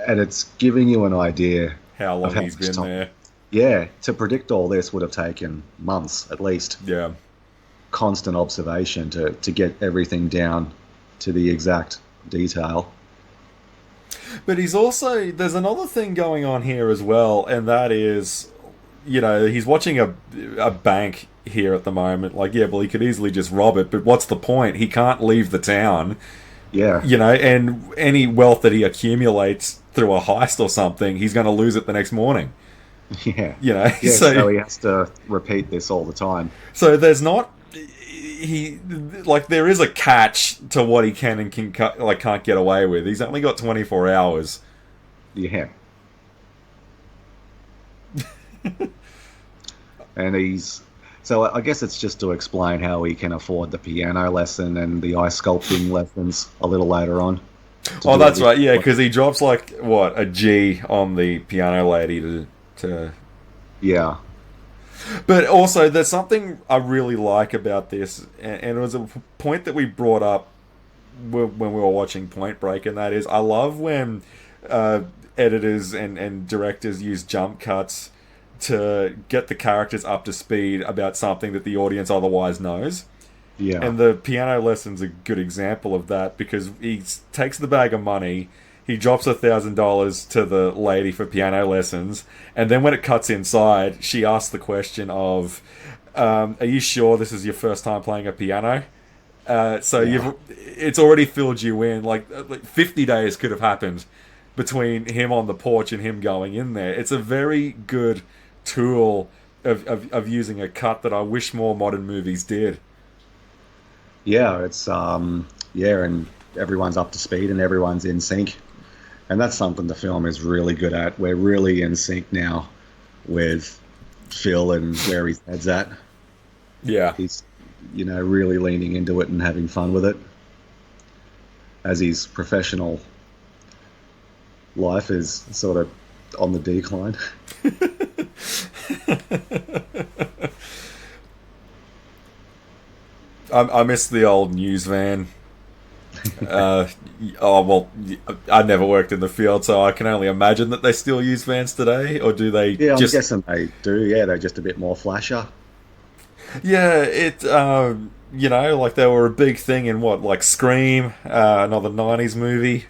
and it's giving you an idea
How
of
long
how
he's
much
been
time.
there.
Yeah, to predict all this would have taken months at least.
Yeah.
Constant observation to get everything down to the exact detail.
But there's another thing going on here as well, and that is, you know, he's watching a bank here at the moment. Like, yeah, well, he could easily just rob it, but what's the point? He can't leave the town,
Yeah,
you know, and any wealth that he accumulates through a heist or something, he's going to lose it the next morning.
yeah,
You know,
yeah. So he has to repeat this all the time.
so there's not he like there is a catch to what he can and can't get away with. He's only got 24 hours.
Yeah, and he's so I guess it's just to explain how he can afford the piano lesson and the ice sculpting lessons a little later on. To
Oh,
do
that's
everything.
right. Yeah, because he drops like what a G on the piano lady to.
Yeah,
But also, there's something I really like about this, and it was a point that we brought up when we were watching Point Break, and that is, I love when editors and directors use jump cuts to get the characters up to speed about something that the audience otherwise knows.
yeah,
And the piano lesson's a good example of that because he takes the bag of money, he drops $1,000 to the lady for piano lessons, and then when it cuts inside, she asks the question of, "Are you sure this is your first time playing a piano?" So
yeah.
it's already filled you in. Like 50 days could have happened between him on the porch and him going in there. It's a very good tool of using a cut that I wish more modern movies did.
Yeah, it's yeah, and everyone's up to speed and everyone's in sync. And that's something the film is really good at. We're really in sync now with Phil and where his head's at.
Yeah.
He's, really leaning into it and having fun with it as his professional life is sort of on the decline.
I miss the old news van. Uh, oh well, I never worked in the field, so I can only imagine that they still use vans today, or do they
Yeah, I'm
just?
guessing they do. Yeah, they're just a bit more flasher.
Yeah, like they were a big thing in what, like Scream, another '90s movie.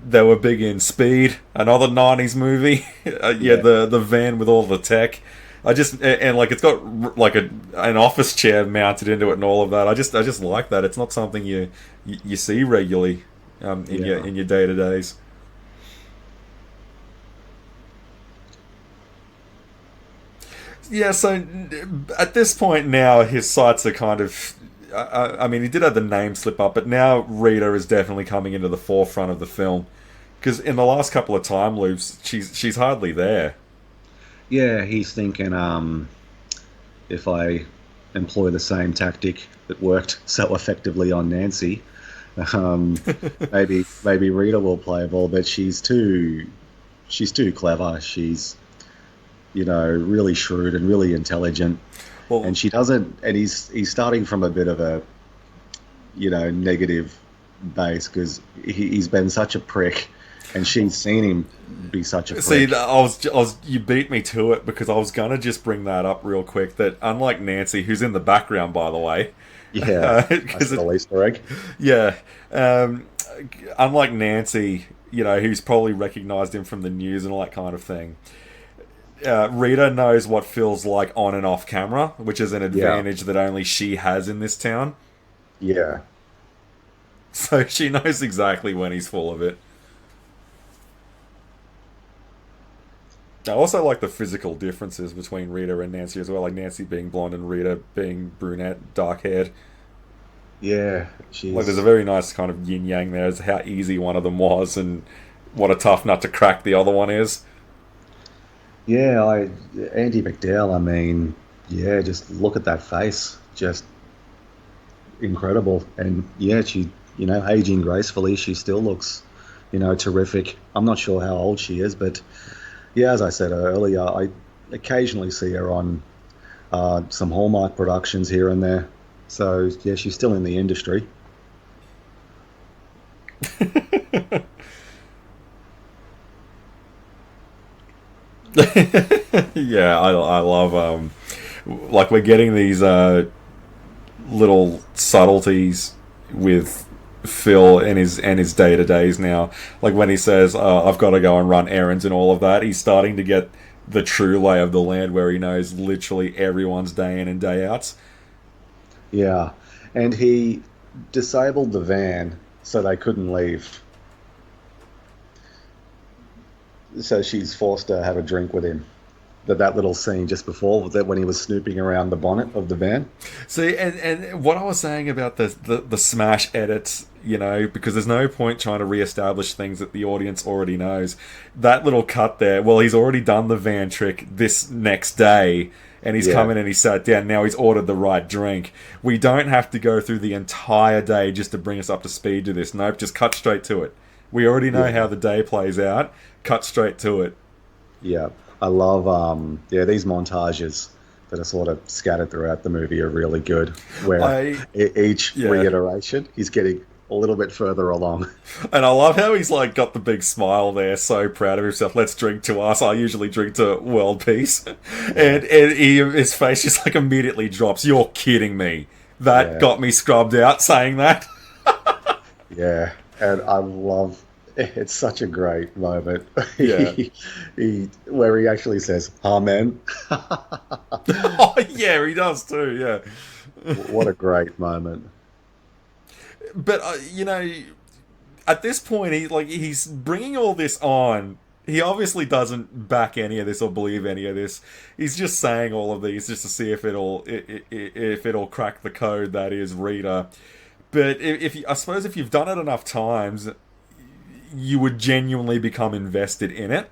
They were big in Speed, another '90s movie. Yeah,
Yeah.
the van with all the tech. And like it's got like an office chair mounted into it and all of that. I just like that. It's not something you see regularly
Yeah.
in your day to days. Yeah, so at this point now, his sights are kind of. I mean, he did have the name slip up, but now Rita is definitely coming into the forefront of the film. Because in the last couple of time loops, she's hardly there.
Yeah, he's thinking, if I employ the same tactic that worked so effectively on Nancy, um, maybe Rita will play a ball, but she's too clever. She's really shrewd and really intelligent.
Well,
And she doesn't, and he's starting from a bit of a, negative base because he's been such a prick, and she's seen him be such a
see,
prick.
you beat me to it because I was gonna just bring that up real quick. That unlike Nancy, who's in the background, by the way,
Yeah, that's
because
the Easter egg.
yeah, um, unlike Nancy, who's probably recognised him from the news and all that kind of thing. Rita knows what feels like on and off camera, which is an
Yeah,
advantage that only she has in this town.
yeah,
So she knows exactly when he's full of it. I also like the physical differences between Rita and Nancy as well, like Nancy being blonde and Rita being brunette, dark haired.
yeah.
Like there's a
She's
very nice kind of yin yang there as how easy one of them was and what a tough nut to crack the other one is.
Yeah, Andy McDowell. I mean, yeah, just look at that face, just incredible. And yeah, she, aging gracefully. She still looks, terrific. I'm not sure how old she is, but yeah, as I said earlier, I occasionally see her on some Hallmark productions here and there. So yeah, she's still in the industry.
Yeah, I love like we're getting these little subtleties with Phil and his day to days now. Like when he says, "I've got to go and run errands" and all of that, he's starting to get the true lay of the land, where he knows literally everyone's day in and day outs.
Yeah, and he disabled the van so they couldn't leave. So she's forced to have a drink with him. That little scene just before that when he was snooping around the bonnet of the van.
See, and what I was saying about the smash edits, because there's no point trying to re-establish things that the audience already knows. That little cut there, well, he's already done the van trick this next day, and he's come
Yeah,
in and he sat down. Now he's ordered the right drink. We don't have to go through the entire day just to bring us up to speed to this. Nope, just cut straight to it. We already know how
yeah,
the day plays out. Cut straight to it.
yeah. I love these montages that are sort of scattered throughout the movie are really good. Where
I
each
yeah.
reiteration he's getting a little bit further along.
And I love how he's like got the big smile there, so proud of himself. Let's drink to us. I usually drink to world peace,
Yeah,
his face just like immediately drops. You're kidding me. That
yeah,
got me scrubbed out saying that.
yeah. And I love it's such a great moment.
Yeah.
He where he actually says "Amen."
Oh yeah, he does too. Yeah.
What a great moment.
But at this point, he's bringing all this on. He obviously doesn't back any of this or believe any of this. He's just saying all of these just to see if it'll crack the code that is Rita. But I suppose if you've done it enough times, you would genuinely become invested in it.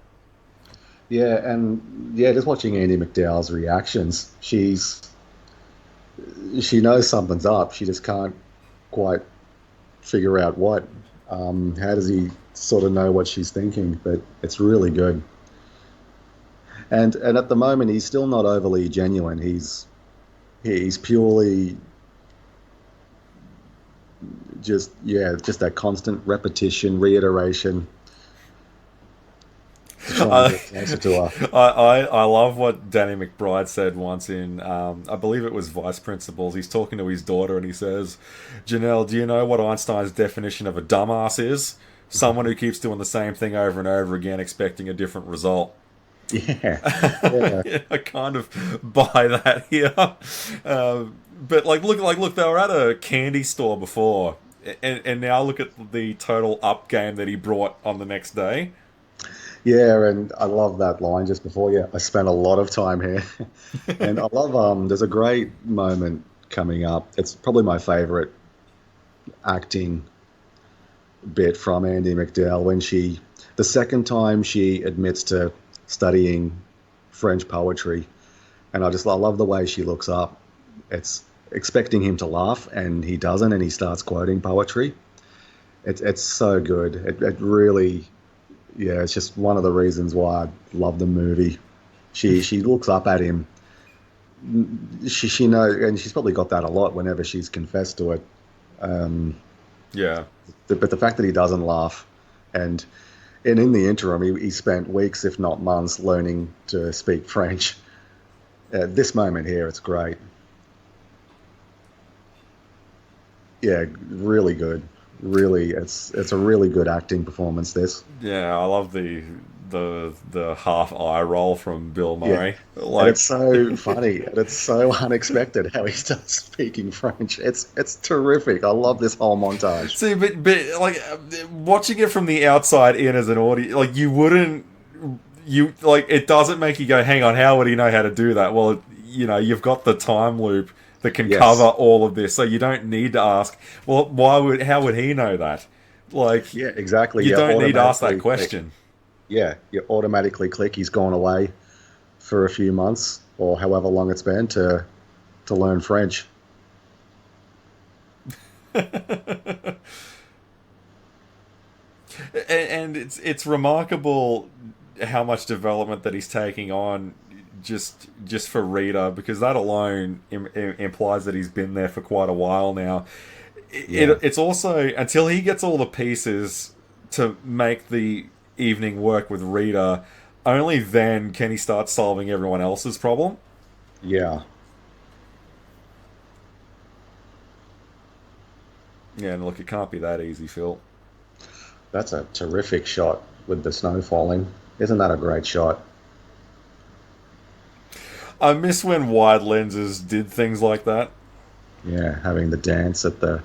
Yeah, and yeah, just watching Andy McDowell's reactions, she knows something's up. She just can't quite figure out what. How does he sort of know what she's thinking? But it's really good. And at the moment, he's still not overly genuine. He's purely just that constant repetition, reiteration to try and
I,
get closer to her.
I love what Danny McBride said once in, I believe it was Vice Principals. He's talking to his daughter and he says, Janelle, do you know what Einstein's definition of a dumbass is? Someone who keeps doing the same thing over and over again, expecting a different result.
Yeah, yeah,
Yeah, I kind of buy that here. But look, they were at a candy store before, and now look at the total up game that he brought on the next day.
yeah. And I love that line just before. Yeah, I spent a lot of time here, and I love. There's a great moment coming up. It's probably my favorite acting bit from Andy McDowell when the second time she admits to studying French poetry, and I love the way she looks up. It's expecting him to laugh, and he doesn't, and he starts quoting poetry. It's so good. It really, yeah. It's just one of the reasons why I love the movie. She looks up at him. She knows, and she's probably got that a lot whenever she's confessed to it. Um,
Yeah.
but the fact that he doesn't laugh, and in the interim, he spent weeks, if not months, learning to speak French. This moment here, it's great. Yeah, really good. Really, it's a really good acting performance. This,
Yeah, I love the half eye roll from Bill
yeah,
Murray.
and
Like,
it's so funny and it's so unexpected how he starts speaking French. It's terrific. I love this whole montage.
see, but like watching it from the outside in as an audience, like you wouldn't, you like it doesn't make you go, hang on, how would he know how to do that? Well, you've got the time loop that can cover
Yes,
all of this, so you don't need to ask. Well, how would he know that? Like,
yeah, exactly.
you
You
don't need to ask that
automatically click.
question.
Yeah, you automatically click. He's gone away for a few months or however long it's been to learn French.
And it's remarkable how much development that he's taking on just for Rita, because that alone implies that he's been there for quite a while now.
Yeah,
It's also until he gets all the pieces to make the evening work with Rita, only then can he start solving everyone else's problem.
yeah.
Yeah, and look, it can't be that easy, Phil.
That's a terrific shot with the snow falling. Isn't that a great shot?
I miss when wide lenses did things like that.
Yeah, having the dance at the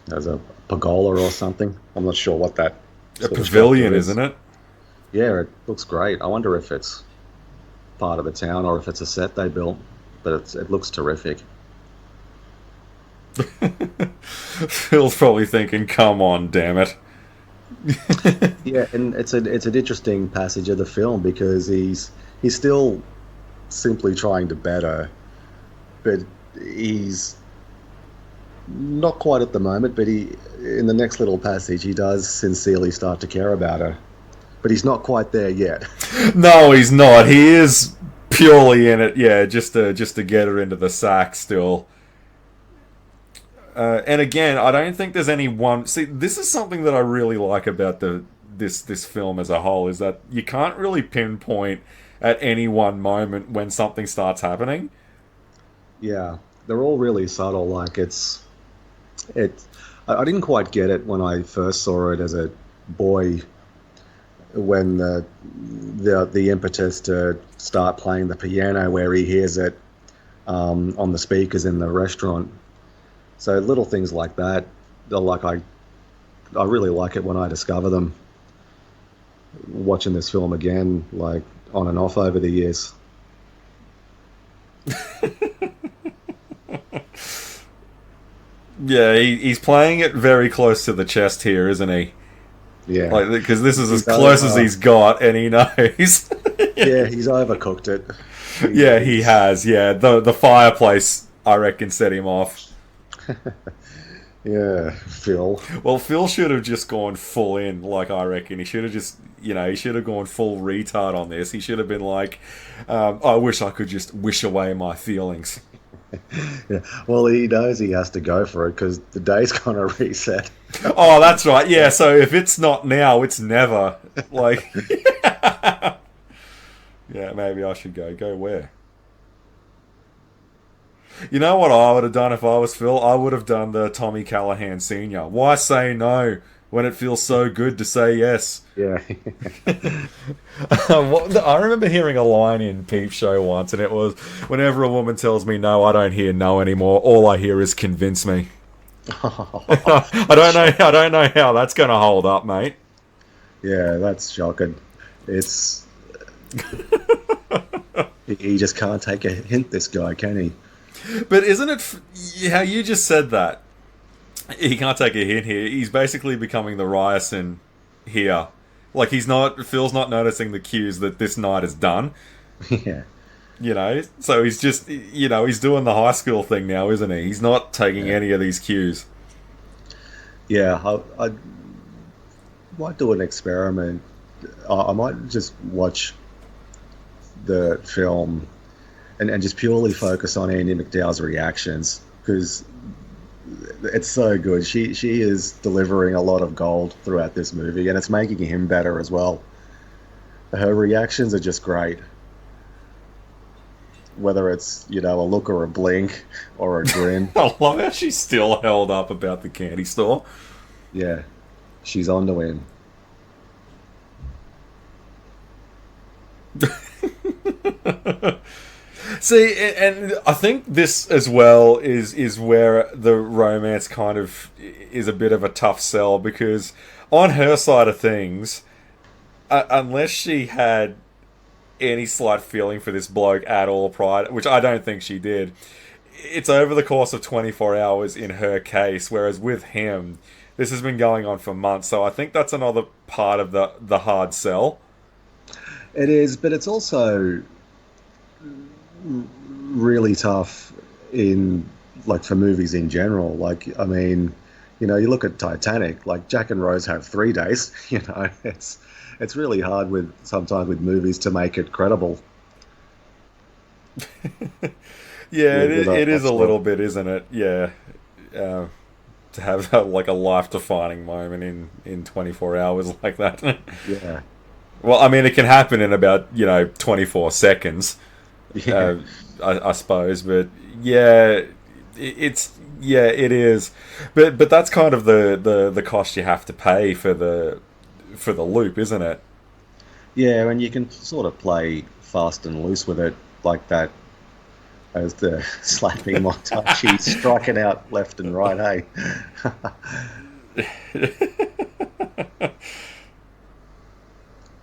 there's a pergola or something. I'm not sure what that
A
sort of
pavilion,
structure
isn't
is.
it?
Yeah, it looks great. I wonder if it's part of the town or if it's a set they built, but it looks terrific.
Phil's probably thinking, "Come on, damn it."
Yeah, and it's an interesting passage of the film because he's still simply trying to better, but he's not quite at the moment. But he in the next little passage he does sincerely start to care about her, but he's not quite there yet.
No, he's not. He is purely in it, yeah, just to get her into the sack still. And again, I don't think there's any one. See, this is something that I really like about this film as a whole, is that you can't really pinpoint at any one moment when something starts happening.
Yeah, they're all really subtle. Like it. I didn't quite get it when I first saw it as a boy. When the impetus to start playing the piano, where he hears it on the speakers in the restaurant. So little things like that. Like I really like it when I discover them. Watching this film again, like on and off over the years.
Yeah, he's playing it very close to the chest here, isn't he?
Yeah,
Like, because this is as
he's
close as
over.
he's got, and he knows.
Yeah, he's overcooked it.
Yeah, he
He's
has. Yeah, the fireplace, I reckon, set him off.
yeah, Phil.
Well, Phil should have just gone full in, like I reckon. He should have just, he should have gone full retard on this. He should have been like, I wish I could just wish away my feelings.
Yeah. Well, he knows he has to go for it because the day's gonna reset.
Oh, that's right. Yeah, so if it's not now, it's never. Like, yeah, maybe I should go. Go where? You know what I would have done if I was Phil? I would have done the Tommy Callahan Sr. Why say no when it feels so good to say yes?
Yeah.
I remember hearing a line in Peep Show once, and it was, "Whenever a woman tells me no, I don't hear no anymore. All I hear is convince me." I don't know how that's going to hold up, mate.
Yeah, that's shocking. It's he just can't take a hint. This guy, can he?
But isn't it how you just said that? He can't take a hint here. He's basically becoming the Ryerson here. Like, Phil's not noticing the cues that this night is done.
Yeah.
So he's just, he's doing the high school thing now, isn't he? He's not taking
Yeah.
any of these cues.
Yeah, I might do an experiment. I might just watch the film and just purely focus on Andie MacDowell's reactions because it's so good. She is delivering a lot of gold throughout this movie, and it's making him better as well. Her reactions are just great. Whether it's, a look or a blink or a grin.
I love how she's still held up about the candy store.
Yeah, she's on to win.
See, and I think this as well is where the romance kind of is a bit of a tough sell because on her side of things, unless she had any slight feeling for this bloke at all prior, which I don't think she did, it's over the course of 24 hours in her case, whereas with him, this has been going on for months, so I think that's another part of the hard sell.
It is, but it's also really tough in, like, for movies in general. Like, I mean, you look at Titanic, like Jack and Rose have 3 days, it's really hard sometimes with movies to make it credible.
Yeah, it is a little bit, isn't it? Yeah. To have like a life-defining moment in 24 hours like that.
Yeah.
Well, I mean, it can happen in about, 24 seconds,
Yeah.
I suppose. But, yeah, it is. But that's kind of the cost you have to pay for the loop, isn't it?
Yeah, and you can sort of play fast and loose with it like that as the slapping montage, striking out left and right, hey?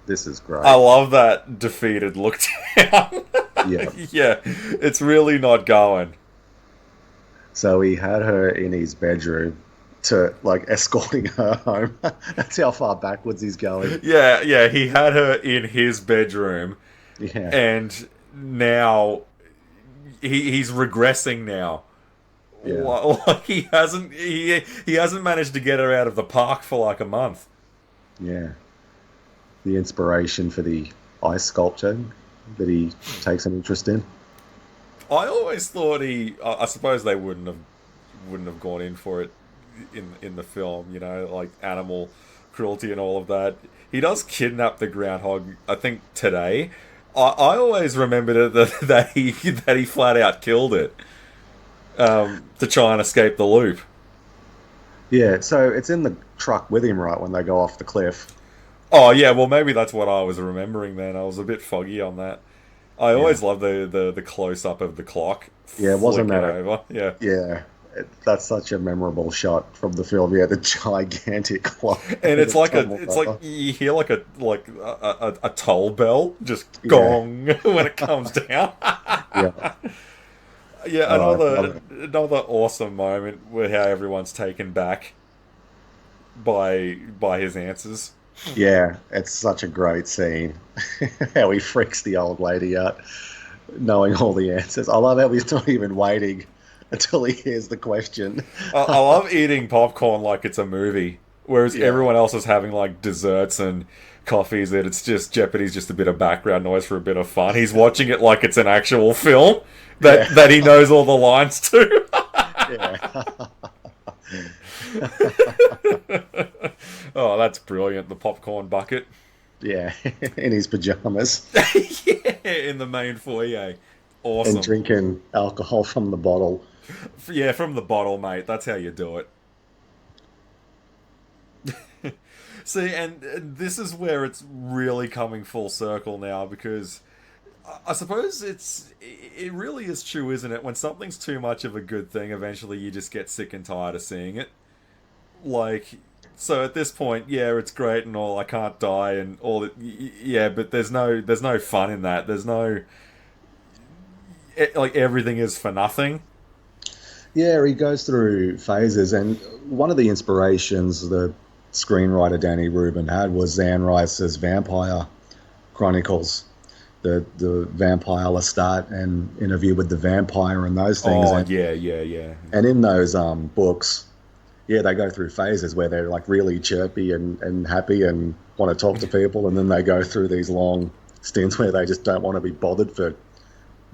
This is great.
I love that defeated look down.
Yeah.
Yeah, it's really not going.
So he had her in his bedroom to, like, escorting her home. That's how far backwards he's going.
Yeah, he had her in his bedroom.
Yeah.
And now he's regressing now.
Yeah.
Like he hasn't managed to get her out of the park for like a month.
Yeah. The inspiration for the ice sculpture that he takes an interest in.
I always thought I suppose they wouldn't have gone in for it in the film, like animal cruelty and all of that. He does kidnap the groundhog, I think, today. I always remembered that he flat out killed it to try and escape the loop.
Yeah, so it's in the truck with him, right, when they go off the cliff.
Oh yeah, well maybe that's what I was remembering then. I was a bit foggy on that. I always love the close up of the clock.
Yeah, wasn't that
over? Yeah.
Yeah, that's such a memorable shot from the film. Yeah, the gigantic clock,
and it's like you hear like a toll bell just gong when it comes down.
Yeah.
Yeah, another awesome moment where how everyone's taken back by his answers.
Yeah, it's such a great scene. How he freaks the old lady out, knowing all the answers. I love how he's not even waiting until he hears the question.
I love eating popcorn like it's a movie, whereas everyone else is having like desserts and coffees, and it's just Jeopardy's just a bit of background noise for a bit of fun. He's watching it like it's an actual film that he knows all the lines to.
Yeah.
Oh, that's brilliant. The popcorn bucket.
Yeah, in his pajamas.
Yeah, in the main foyer. Awesome.
And drinking alcohol from the bottle.
Yeah, from the bottle, mate. That's how you do it. See, and this is where it's really coming full circle now, because I suppose it really is true, isn't it? When something's too much of a good thing, eventually you just get sick and tired of seeing it. Like, so at this point, yeah, it's great and all, I can't die and all that, yeah, but there's no fun in that. There's no, like, everything is for nothing.
Yeah, he goes through phases, and one of the inspirations the screenwriter Danny Rubin had was Anne Rice's Vampire Chronicles, the Vampire Lestat and Interview with the Vampire and those things.
Oh,
and,
yeah.
And in those books, yeah, they go through phases where they're like really chirpy and happy and want to talk to people, and then they go through these long stints where they just don't want to be bothered for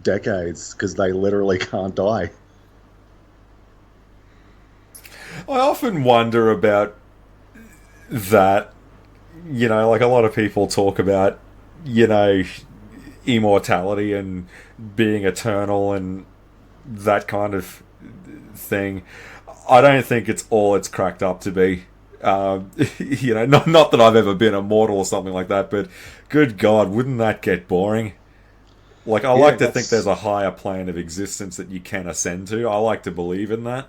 decades because they literally can't die.
I often wonder about that. Like a lot of people talk about, immortality and being eternal and that kind of thing. I don't think it's all it's cracked up to be. Not that I've ever been immortal or something like that, but good God, wouldn't that get boring? Like, I
Yeah,
like to think there's a higher plane of existence that you can ascend to. I like to believe in that.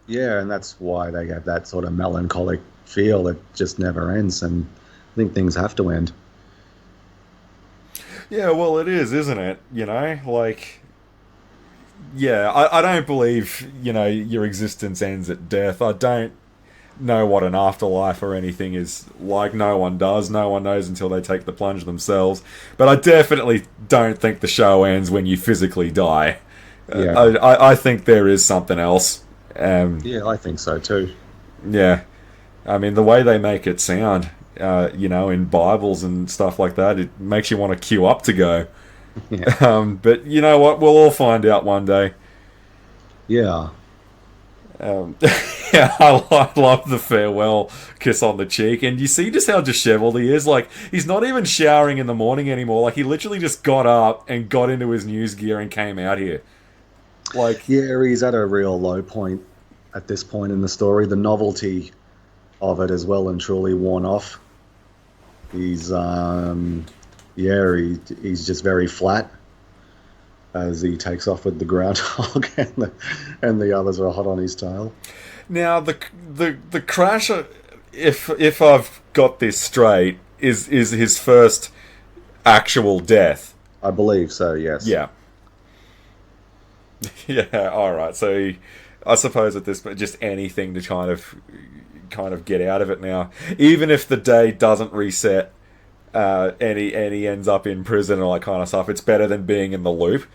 yeah, and that's why they have that sort of melancholic feel that just never ends, and I think things have to end.
Yeah, well, it is, isn't it? Like, yeah, I don't believe, your existence ends at death. I don't know what an afterlife or anything is like. No one does. No one knows until they take the plunge themselves. But I definitely don't think the show ends when you physically die.
Yeah,
I think there is something else.
yeah, I think so too.
Yeah. I mean, the way they make it sound, in Bibles and stuff like that, it makes you want to queue up to go.
Yeah,
But you know what? We'll all find out one day.
yeah,
Um, yeah, I love the farewell kiss on the cheek, and you see just how disheveled he is. Like, he's not even showering in the morning anymore. Like, he literally just got up and got into his news gear and came out here. Like,
yeah. He's at a real low point at this point in the story. The novelty of it is well and truly worn off. He's yeah, he's just very flat as he takes off with the groundhog, and the others are hot on his tail.
now the crash, if I've got this straight, is his first actual death.
I believe so. Yes.
Yeah, yeah. All right. So, I suppose at this point, just anything to kind of get out of it now. Even if the day doesn't reset, and he ends up in prison and all that kind of stuff, it's better than being in the loop.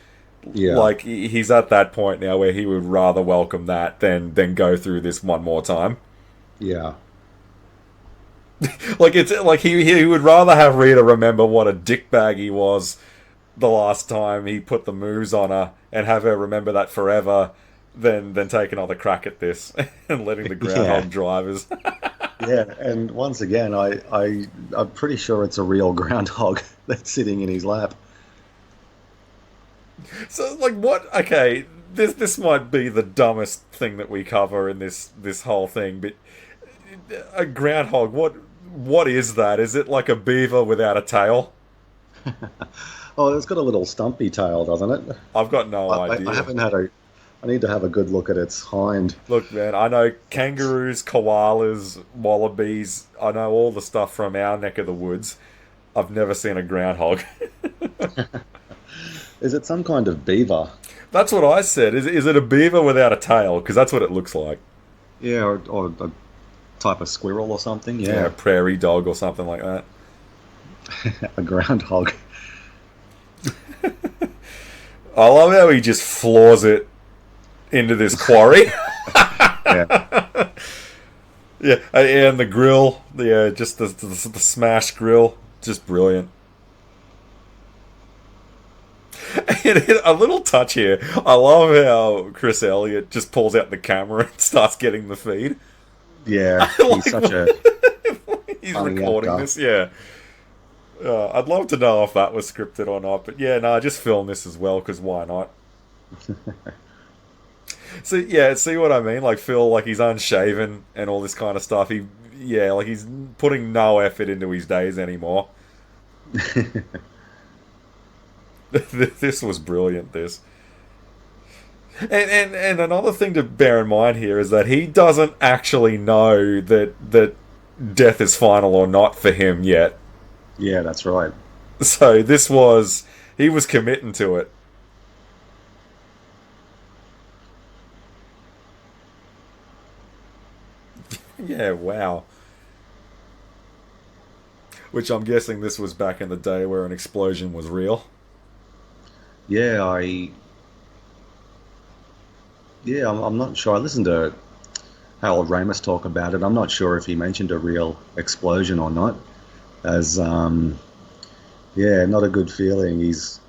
Yeah.
Like, he's at that point now where he would rather welcome that than go through this one more time.
Yeah.
Like, it's like he would rather have Rita remember what a dickbag he was the last time he put the moves on her, and have her remember that forever, than take another crack at this and letting the groundhog
Yeah.
drivers.
Yeah. And once again, I'm pretty sure it's a real groundhog that's sitting in his lap.
So, like, what? Okay, this might be the dumbest thing that we cover in this whole thing, but a groundhog. What is that? Is it like a beaver without a tail?
Oh, it's got a little stumpy tail, doesn't it?
I've got no
I
idea.
haven't had a. I need to have a good look at its hind.
Look, man, I know kangaroos, koalas, wallabies. I know all the stuff from our neck of the woods. I've never seen a groundhog.
Is it some kind of beaver?
That's what I said. Is it a beaver without a tail? Because that's what it looks like.
Yeah, or a type of squirrel or something.
Yeah,
Yeah,
prairie dog or something like that.
a groundhog.
I love how he just floors it into this quarry.
Yeah,
Yeah, and the grill, just the smash grill, just brilliant. And a little touch here. I love how Chris Elliot just pulls out the camera and starts getting the feed.
yeah.
Like,
He's such a
he's
funny
recording
actor.
this. Yeah, I'd love to know if that was scripted or not. But yeah, no, just film this as well, because why not? So yeah, see what I mean? Like, Phil, like, he's unshaven and all this kind of stuff. Like, he's putting no effort into his days anymore. This was brilliant. This, and another thing to bear in mind here is that he doesn't actually know that death is final or not for him yet.
Yeah, that's right.
So he was committing to it. Yeah, wow. Which I'm guessing this was back in the day where an explosion was real.
Yeah, I'm not sure. I listened to Harold Ramis talk about it. I'm not sure if he mentioned a real explosion or not, as Yeah, not a good feeling. His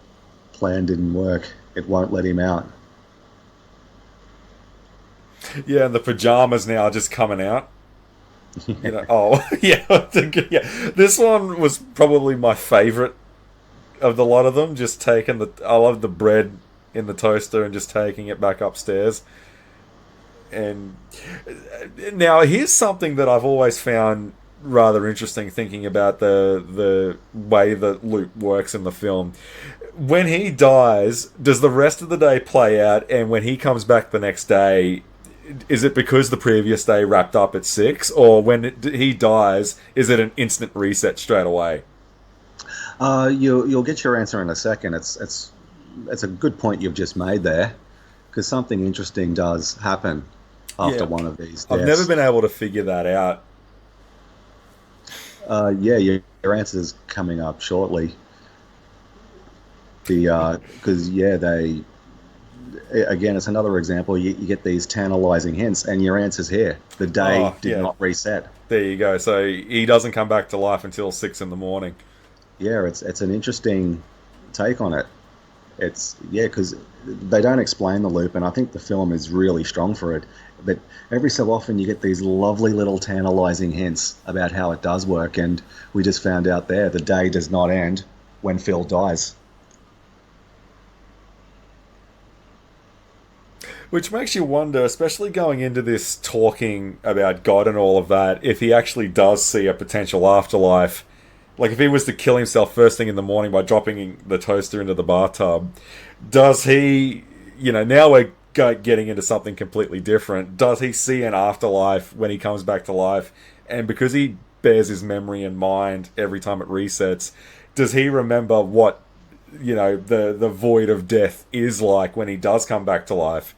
plan didn't work. It won't let him out.
Yeah, and the pajamas now are just coming out. You know, oh yeah, I think, yeah. This one was probably my favorite of the lot of them. Just taking I love the bread in the toaster and just taking it back upstairs. And now here's something that I've always found rather interesting, thinking about the way that Luke works in the film. When he dies, does the rest of the day play out? And when he comes back the next day, is it because the previous day wrapped up at 6, or when he dies, is it an instant reset straight away?
You'll get your answer in a second. It's a good point you've just made there, because something interesting does happen after
Yeah,
one of these
I've never
deaths.
been able to figure that out.
Yeah, your answer is coming up shortly. The because yeah, they again, it's another example. You get these tantalizing hints, and your answer's here. The day
Oh
did
yeah,
not reset.
there you go. So he doesn't come back to life until 6 in the morning.
Yeah, it's an interesting take on it. It's yeah, because they don't explain the loop, and I think the film is really strong for it. But every so often, you get these lovely little tantalizing hints about how it does work, and we just found out there the day does not end when Phil dies.
Which makes you wonder, especially going into this talking about God and all of that, if he actually does see a potential afterlife. Like if he was to kill himself first thing in the morning by dropping the toaster into the bathtub, does he, now we're getting into something completely different. Does he see an afterlife when he comes back to life? And because he bears his memory in mind every time it resets, does he remember what, the void of death is like when he does come back to life?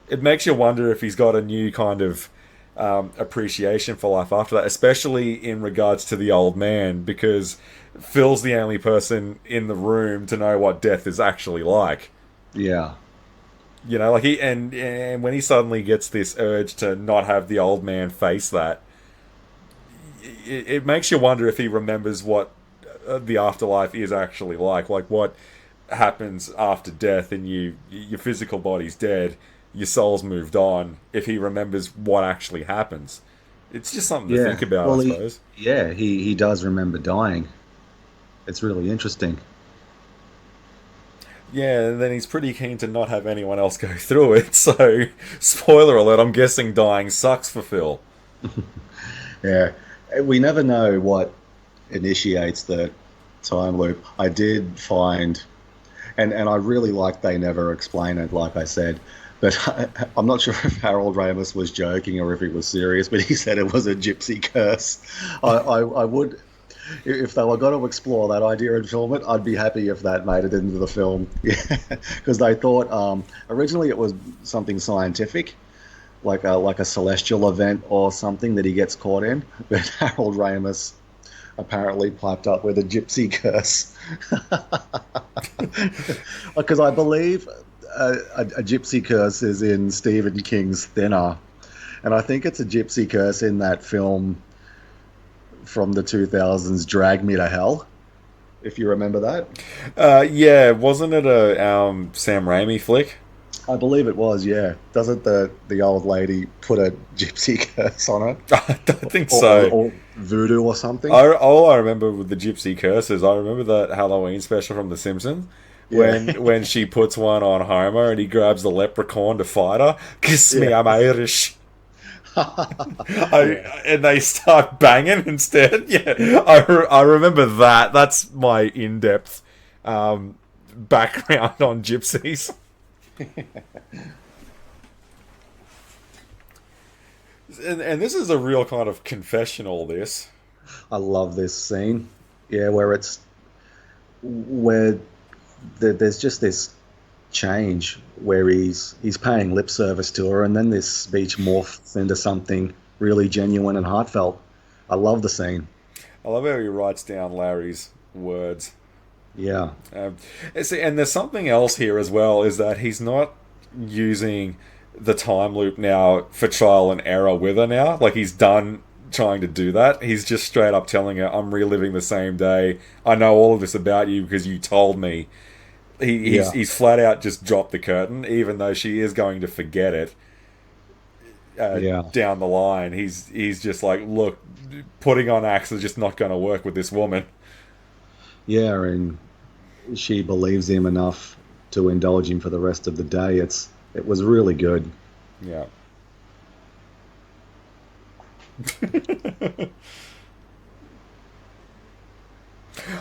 It makes you wonder if he's got a new kind of appreciation for life after that, especially in regards to the old man, because Phil's the only person in the room to know what death is actually like.
Yeah,
Like and when he suddenly gets this urge to not have the old man face that, it makes you wonder if he remembers what the afterlife is actually like what happens after death, and your physical body's dead, your soul's moved on. If he remembers what actually happens, it's just something to think
yeah.
about, I
Well,
suppose.
he does remember dying. It's really interesting.
Yeah, and then he's pretty keen to not have anyone else go through it. So, spoiler alert: I'm guessing dying sucks for Phil.
Yeah, we never know what initiates the time loop. I did find, and I really like they never explain it, like I said. But I'm not sure if Harold Ramis was joking or if he was serious, but he said it was a gypsy curse. I would, if they were going to explore that idea and film it, I'd be happy if that made it into the film. Yeah, because they thought originally it was something scientific, like a celestial event or something that he gets caught in. But Harold Ramis apparently piped up with a gypsy curse. Because I believe a gypsy curse is in Stephen King's Thinner, and I think it's a gypsy curse in that film from the 2000s, Drag Me to Hell, if you remember that.
Yeah, wasn't it a Sam Raimi flick?
I believe it was, yeah. Doesn't the old lady put a gypsy curse on it?
I don't think
Or, or,
so.
or voodoo or something?
All I remember with the gypsy curses, I remember that Halloween special from The Simpsons
Yeah.
when she puts one on Homer and he grabs the leprechaun to fight her. Kiss me,
Yeah.
I'm Irish.
Yeah.
And they start banging instead. Yeah, I remember that. That's my in depth background on gypsies. And this is a real kind of confessional. This.
I love this scene. Yeah, where there's just this change where he's paying lip service to her, and then this speech morphs into something really genuine and heartfelt. I love the scene.
I love how he writes down Larry's words.
Yeah,
Um, and there's something else here as well, is that he's not using the time loop now for trial and error with her now. Like he's done trying to do that. He's just straight up telling her, "I'm reliving the same day. I know all of this about you because you told me." He's flat out just dropped the curtain, even though she is going to forget it
Yeah.
down the line. He's just like, "Look, putting on acts is just not going to work with this woman."
Yeah, and she believes him enough to indulge him for the rest of the day. It was really good.
Yeah.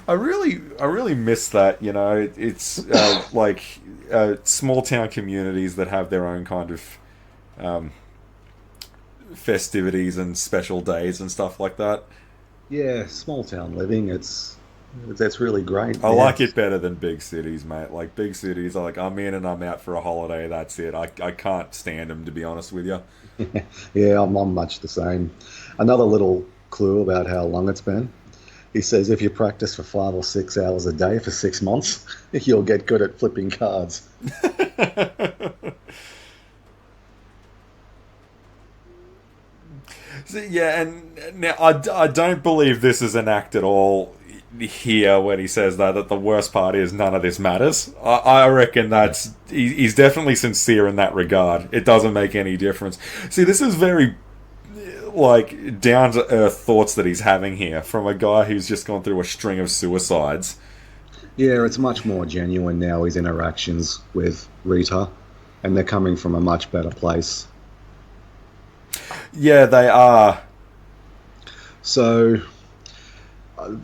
I really miss that. You know, it's like small town communities that have their own kind of um, festivities and special days and stuff like that.
Yeah, small town living. It's that's really great.
I
Yeah,
like it better than big cities, mate. Like big cities, are like I'm in and I'm out for a holiday. That's it. I can't stand them, to be honest with you.
yeah, I'm much the same. Another little clue about how long it's been. He says if you practice for 5 or 6 hours a day for 6 months, you'll get good at flipping cards.
So, yeah, and now I don't believe this is an act at all here when he says that the worst part is none of this matters. I reckon he's definitely sincere in that regard. It doesn't make any difference. See, this is very like down to earth thoughts that he's having here from a guy who's just gone through a string of suicides.
Yeah, it's much more genuine now, his interactions with Rita, and they're coming from a much better place.
Yeah, they are.
So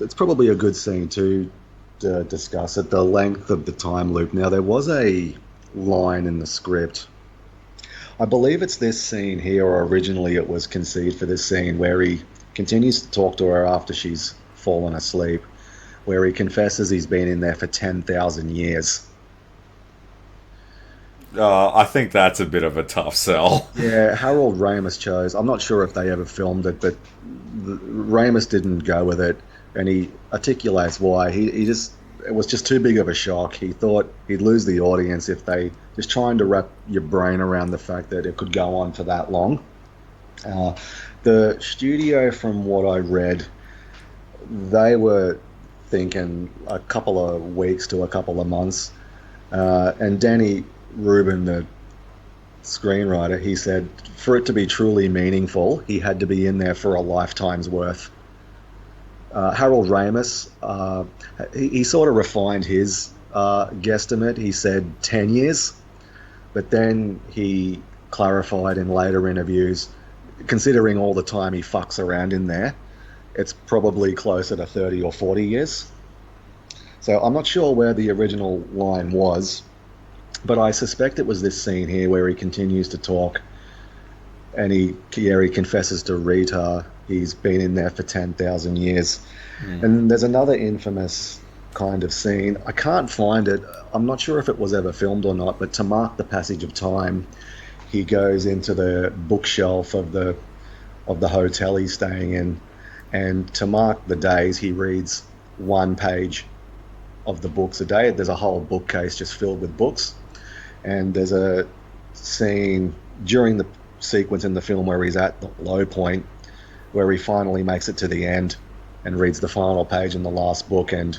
it's probably a good scene to discuss it, the length of the time loop. Now, there was a line in the script. I believe it's this scene here, or originally it was conceived for this scene, where he continues to talk to her after she's fallen asleep, where he confesses he's been in there for 10,000 years.
I think that's a bit of a tough sell.
Yeah, Harold Ramis chose. I'm not sure if they ever filmed it, but Ramis didn't go with it, and he articulates why. He just it was just too big of a shock. He thought he'd lose the audience if they just trying to wrap your brain around the fact that it could go on for that long. The studio, from what I read, they were thinking a couple of weeks to a couple of months, and Danny Rubin, the screenwriter, he said for it to be truly meaningful, he had to be in there for a lifetime's worth. Harold Ramis, he sort of refined his guesstimate. He said 10 years, but then he clarified in later interviews, considering all the time he fucks around in there, it's probably closer to 30 or 40 years. So I'm not sure where the original line was, but I suspect it was this scene here where he continues to talk, and he confesses to Rita he's been in there for 10,000 years. And there's another infamous kind of scene. I can't find it. I'm not sure if it was ever filmed or not, but to mark the passage of time, he goes into the bookshelf of the hotel he's staying in, and to mark the days, he reads one page of the books a day. There's a whole bookcase just filled with books. And there's a scene during the sequence in the film where he's at the low point, where he finally makes it to the end and reads the final page in the last book, and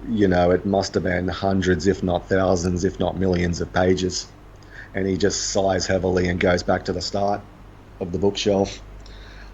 it must have been hundreds, if not thousands, if not millions of pages, and he just sighs heavily and goes back to the start of the bookshelf.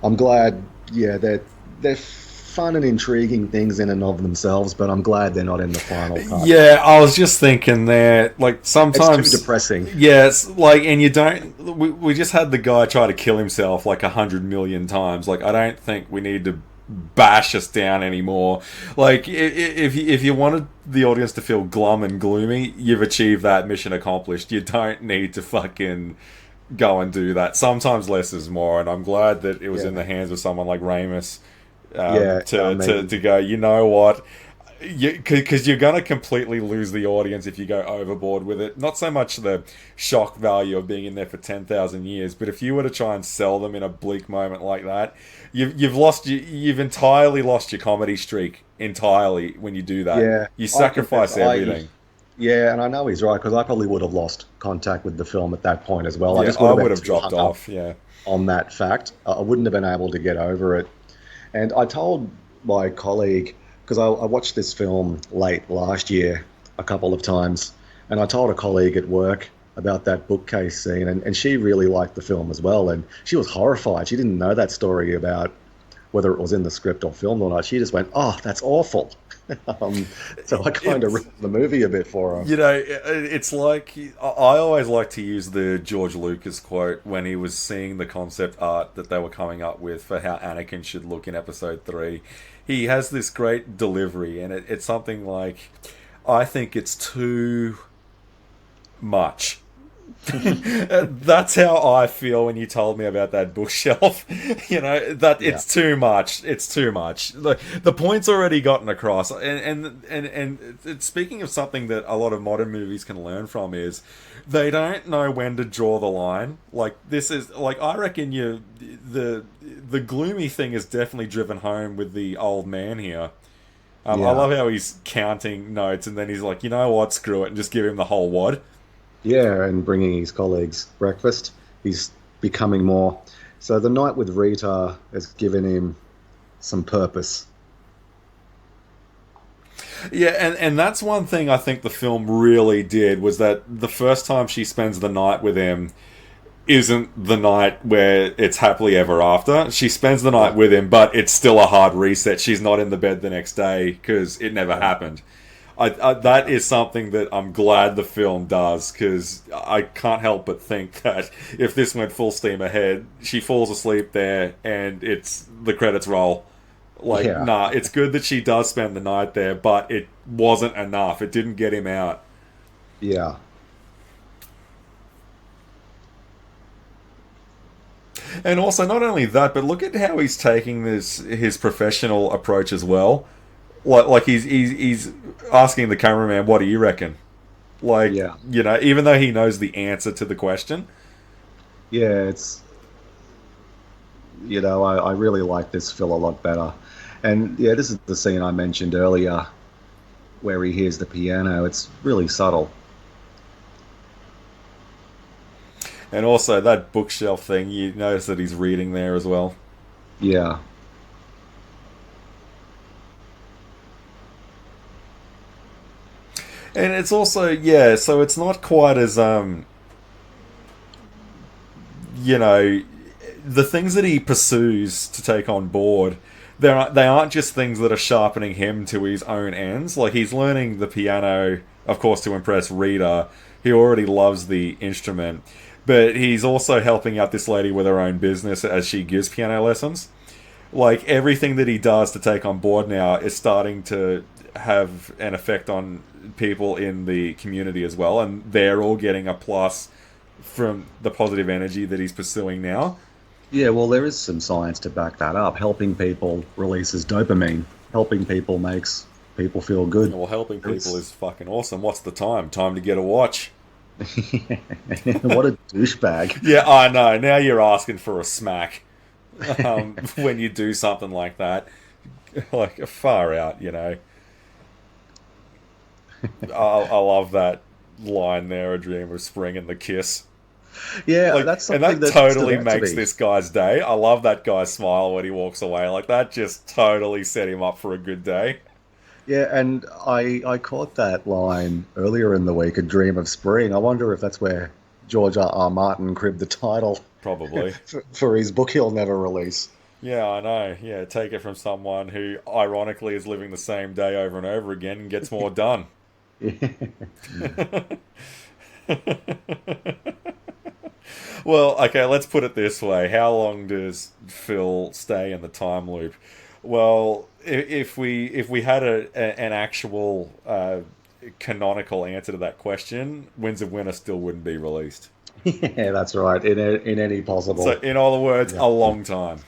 I'm glad, yeah, they're fun and intriguing things in and of themselves, but I'm glad they're not in the final cut.
Yeah, I was just thinking there, like sometimes
it's too depressing.
Yeah, it's like, and you don't. We just had the guy try to kill himself like 100 million times. Like, I don't think we need to bash us down anymore. Like, if you wanted the audience to feel glum and gloomy, you've achieved that, mission accomplished. You don't need to fucking go and do that. Sometimes less is more, and I'm glad that it was in the hands of someone like Ramis. To go, you know what? Because you're going to completely lose the audience if you go overboard with it. Not so much the shock value of being in there for 10,000 years, but if you were to try and sell them in a bleak moment like that, you've entirely lost your comedy streak entirely when you do that.
Yeah,
you sacrifice everything.
Yeah, and I know he's right because I probably would have lost contact with the film at that point as well. I
Yeah,
just would
I
have
would
been
have
too
dropped
hung up
off. Yeah.
on that fact. I wouldn't have been able to get over it. And I told my colleague, because I watched this film late last year a couple of times, and I told a colleague at work about that bookcase scene, and she really liked the film as well. And she was horrified. She didn't know that story about whether it was in the script or filmed or not. She just went, "Oh, that's awful." um, so I kind of
It's
ruined the movie a bit for her.
it's like I always like to use the George Lucas quote when he was seeing the concept art that they were coming up with for how Anakin should look in Episode 3. He has this great delivery, and it's something like, I think it's too much. That's how I feel when you told me about that bookshelf. That
Yeah,
it's too much. It's too much. The point's already gotten across. And speaking of something that a lot of modern movies can learn from is they don't know when to draw the line. Like this is like I reckon the gloomy thing is definitely driven home with the old man here. I
yeah.
love how he's counting notes and then he's like, you know what, screw it, and just give him the whole wad.
Yeah, and bringing his colleagues breakfast. He's becoming more. So the night with Rita has given him some purpose.
Yeah, and that's one thing I think the film really did was that the first time she spends the night with him isn't the night where it's happily ever after. She spends the night
Yeah,
with him, but it's still a hard reset. She's not in the bed the next day because it never
yeah,
happened. That
yeah,
is something that I'm glad the film does because I can't help but think that if this went full steam ahead, she falls asleep there and it's the credits roll. Like,
yeah,
nah, it's good that she does spend the night there, but it wasn't enough. It didn't get him out.
yeah,
And also, not only that, but look at how he's taking this his professional approach as well. Like he's asking the cameraman, "What do you reckon?" Like,
yeah,
even though he knows the answer to the question.
yeah. I really like this Phil a lot better. And yeah, this is the scene I mentioned earlier where he hears the piano. It's really subtle.
And also that bookshelf thing, you notice that he's reading there as well.
Yeah,
And it's also, yeah, so it's not quite as you know, the things that he pursues to take on board, they aren't just things that are sharpening him to his own ends. Like he's learning the piano, of course, to impress Rita. He already loves the instrument, but he's also helping out this lady with her own business as she gives piano lessons. Like everything that he does to take on board now is starting to have an effect on people in the community as well, and they're all getting a plus from the positive energy that he's pursuing now.
yeah. Well, there is some science to back that up. Helping people releases dopamine. Helping people makes people feel good.
Well, helping people
It's
is fucking awesome. What's the time? Time to get a watch.
what a douchebag.
Yeah, I know. Now you're asking for a smack when you do something like that. Like, far out. I love that line there, a dream of spring and the kiss.
Yeah,
Like,
that's
and
something
that
that stood
totally
out to
makes
me.
this guy's day. I love that guy's smile when he walks away. Like, that just totally set him up for a good day.
Yeah, and I caught that line earlier in the week, "A Dream of Spring." I wonder if that's where George R. Martin cribbed the title
Probably.
for his book he'll never release.
Yeah, I know. Yeah, take it from someone who, ironically, is living the same day over and over again and gets more done. Well, okay, let's put it this way. How long does Phil stay in the time loop? Well, if we had an actual canonical answer to that question, Winds of Winter still wouldn't be released.
Yeah, that's right. In any
So,
possible.
in other words,
Yeah.
a long time.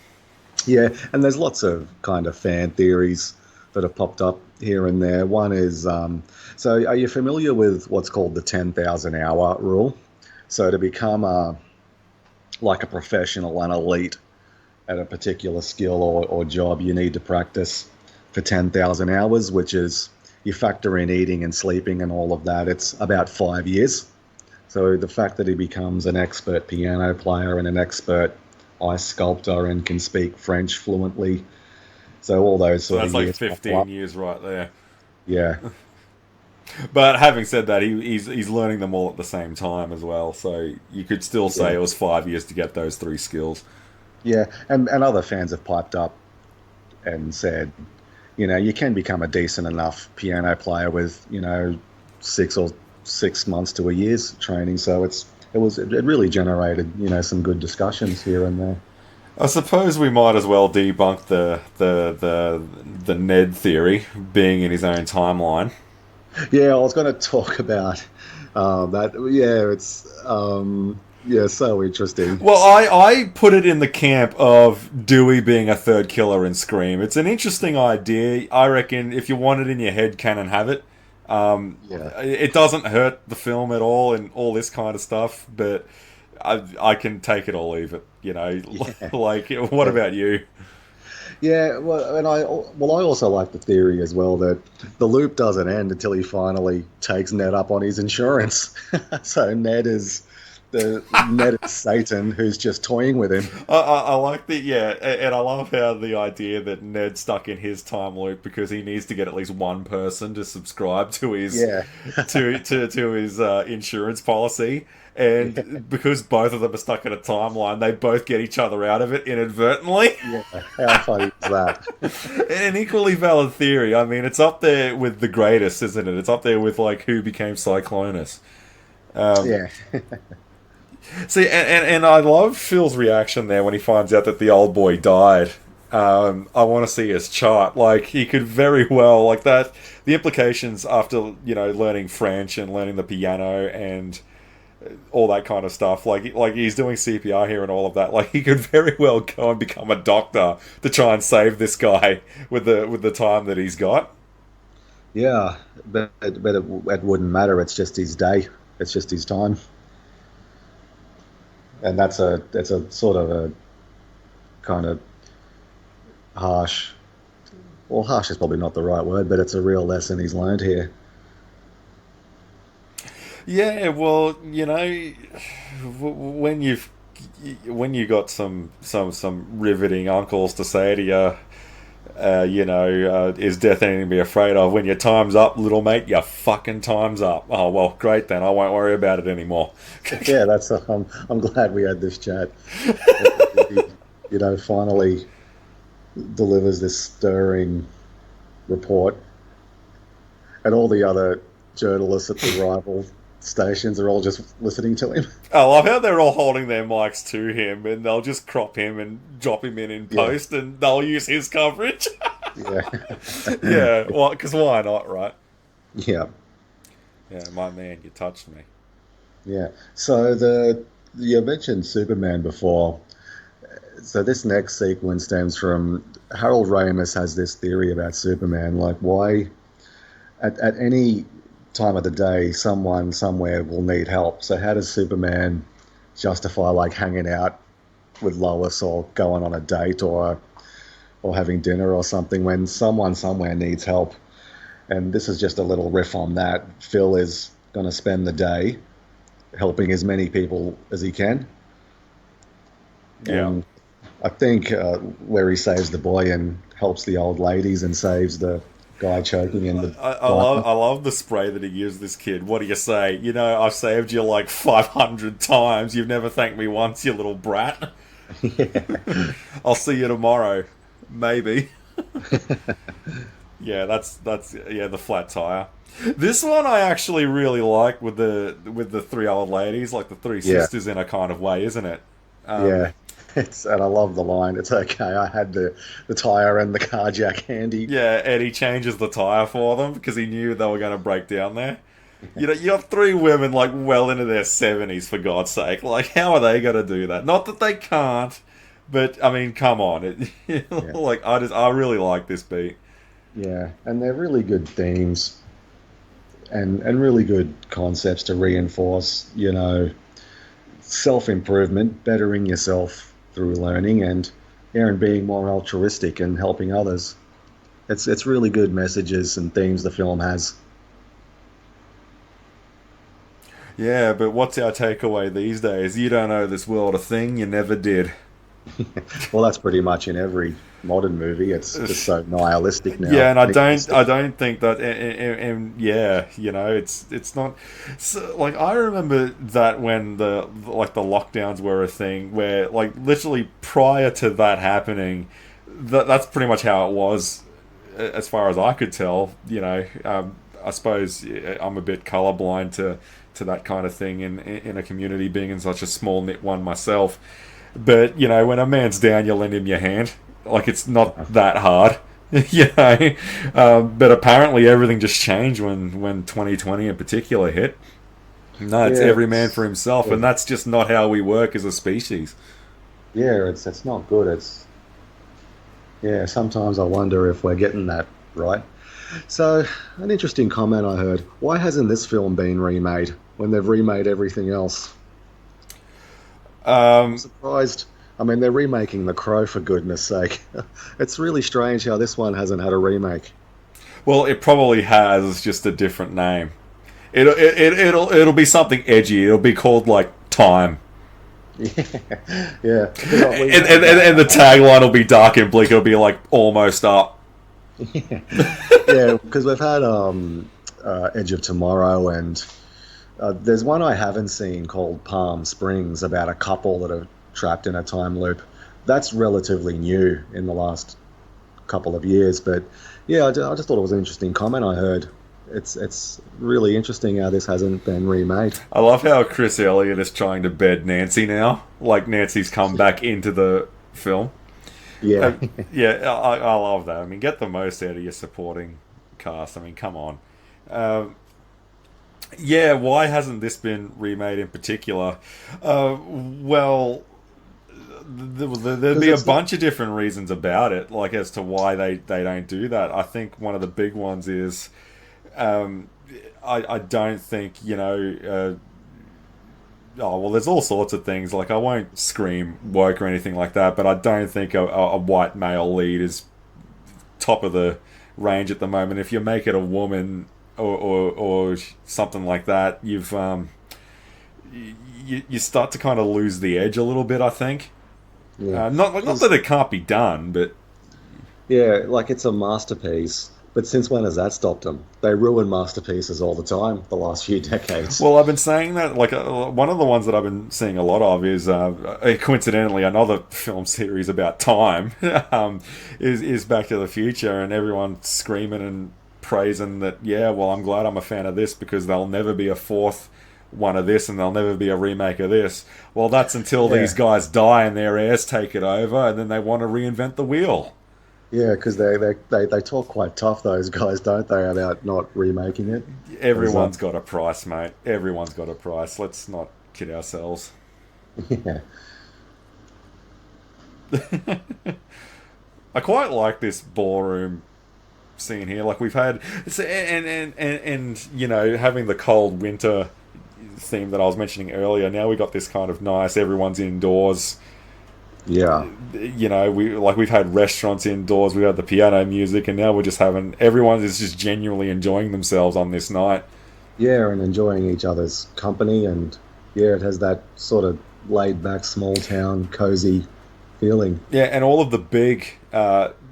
Yeah, and there's lots of kind of fan theories that have popped up here and there. One is, so are you familiar with what's called the 10,000 hour rule? So to become like a professional and elite at a particular skill or job, you need to practice for 10,000 hours, which is you factor in eating and sleeping and all of that, it's about 5 years. So the fact that he becomes an expert piano player and an expert ice sculptor and can speak French fluently, so all those
So
sort of
that's like
years couple
15
up.
years right there.
Yeah,
But having said that, he's learning them all at the same time as well. So you could still say
yeah,
it was 5 years to get those three skills.
yeah. And other fans have piped up and said, you can become a decent enough piano player with, 6 months to a year's training. So it really generated, some good discussions here and there.
I suppose we might as well debunk the Ned theory being in his own timeline.
Yeah, I was going to talk about that. Yeah, it's so interesting.
Well, I put it in the camp of Dewey being a third killer in Scream. It's an interesting idea. I reckon if you want it in your head, canon have it.
Yeah,
It doesn't hurt the film at all and all this kind of stuff, but I can take it or leave it.
yeah,
Like, what
yeah.
about you?
Yeah, I also like the theory as well that the loop doesn't end until he finally takes Ned up on his insurance. So Ned is Satan who's just toying with him.
I like the yeah, and I love how the idea that Ned's stuck in his time loop because he needs to get at least one person to subscribe to his
Yeah,
to his insurance policy,
yeah,
and because both of them are stuck in a timeline, they both get each other out of it inadvertently.
yeah. How funny is that?
An equally valid theory. I mean, it's up there with the greatest, isn't it? It's up there with like who became Cyclonus. Um,
Yeah,
See, and I love Phil's reaction there when he finds out that the old boy died. I want to see his chart. Like, he could very well, like that, the implications after, learning French and learning the piano and all that kind of stuff. Like he's doing CPR here and all of that. Like, he could very well go and become a doctor to try and save this guy with the time that he's got.
yeah. But it wouldn't matter. It's just his day. It's just his time. And that's a sort of a kind of harsh. Well, harsh is probably not the right word, but it's a real lesson he's learned here.
Yeah, well, when you got some riveting uncles to say to you, is death anything to be afraid of? When your time's up, little mate, your fucking time's up. Oh well, great then. I won't worry about it anymore.
Yeah, I'm glad we had this chat. He, finally delivers this stirring report, and all the other journalists at the rival stations are all just listening to him.
I love how they're all holding their mics to him, and they'll just crop him and drop him in
Yeah,
post, and they'll use his coverage.
yeah,
Yeah, well, because why not, right?
yeah,
Yeah, my man, you touched me.
yeah. So you mentioned Superman before. So this next sequence stems from Harold Ramis has this theory about Superman, like why at any time of the day someone somewhere will need help. So how does Superman justify like hanging out with Lois or going on a date or having dinner or something when someone somewhere needs help? And this is just a little riff on that. Phil is going to spend the day helping as many people as he can.
Yeah.
And I think where he saves the boy and helps the old ladies and saves the guy choking in the
I love
diner.
I love the spray that he gives this kid. What do you say? I've saved you like 500 times. You've never thanked me once, you little brat.
Yeah.
I'll see you tomorrow, maybe. Yeah, that's yeah, the flat tire. This one I actually really like with the three old ladies, like the three
Yeah.
sisters in a kind of way, isn't it? Um,
Yeah. And I love the line. It's okay. I had the tire and the car jack handy.
yeah, Eddie changes the tire for them because he knew they were going to break down there. You have three women like well into their 70s, for God's sake. Like, how are they going to do that? Not that they can't, but I mean, come on.
Yeah.
Like, I really like this beat.
Yeah. And they're really good themes and really good concepts to reinforce, self-improvement, bettering yourself through learning and being more altruistic and helping others. It's really good messages and themes the film has.
Yeah, but what's our takeaway these days? You don't owe this world a thing, you never did.
Well, that's pretty much in every modern movie. It's just so nihilistic
Yeah,
now.
and I don't,
Nihilistic.
I don't think that, and yeah, it's not. So, like I remember that when the lockdowns were a thing, where like literally prior to that happening, that's pretty much how it was, as far as I could tell. I suppose I'm a bit colorblind to that kind of thing in a community, being in such a small knit one myself. But when a man's down, you lend him your hand. Like it's not that hard. But apparently everything just changed when 2020 in particular hit. No, it's
Yeah,
every man for himself, and that's just not how we work as a species.
yeah, it's not good. It's yeah. Sometimes I wonder if we're getting that right. So, an interesting comment I heard. Why hasn't this film been remade when they've remade everything else? I'm
Um,
surprised. I mean, they're remaking The Crow for goodness sake. It's really strange how this one hasn't had a remake.
well, it probably has just a different name. It'll be something edgy. It'll be called like Time,
Yeah, yeah. Because we had
and the tagline will be dark and bleak. It'll be like almost up.
yeah, because we've had Edge of Tomorrow, and there's one I haven't seen called Palm Springs about a couple that are trapped in a time loop. That's relatively new in the last couple of years, but yeah, I just thought it was an interesting comment I heard. It's really interesting how this hasn't been remade.
I love how Chris Elliot is trying to bed Nancy now. Like Nancy's come back into the film.
Yeah,
Yeah, I love that. I mean, get the most out of your supporting cast. I mean, come on. Um, yeah, why hasn't this been remade in particular? Well, there'd
because
be a
it's not.
bunch of different reasons about it, like as to why they don't do that. I think one of the big ones is um, I don't think, oh, well, there's all sorts of things. Like, I won't scream woke or anything like that, but I don't think a white male lead is top of the range at the moment. If you make it a woman or something like that, you start to kind of lose the edge a little bit. I think
Yeah,
not that
because
it can't be done, but
yeah, like it's a masterpiece. But since when has that stopped them? They ruin masterpieces all the time the last few decades.
well, I've been saying that. Like one of the ones that I've been seeing a lot of is coincidentally another film series about time. Is Back to the Future, and everyone's screaming and praising that. Yeah, well, I'm glad I'm a fan of this because there'll never be a fourth one of this, and there'll never be a remake of this. Well, that's until these
Yeah,
guys die and their heirs take it over, and then they want to reinvent the wheel.
yeah, because they talk quite tough, those guys, don't they, about not remaking it? Because
Everyone's got a price, mate. Everyone's got a price. Let's not kid ourselves.
yeah,
I quite like this ballroom scene here. Like we've had, and having the cold winter theme that I was mentioning earlier. Now we got this kind of nice. Everyone's indoors.
yeah,
We've had restaurants indoors. We had the piano music, and now we're just having everyone is just genuinely enjoying themselves on this night.
yeah, and enjoying each other's company, and yeah, it has that sort of laid back, small town, cozy feeling.
Yeah, and all of the big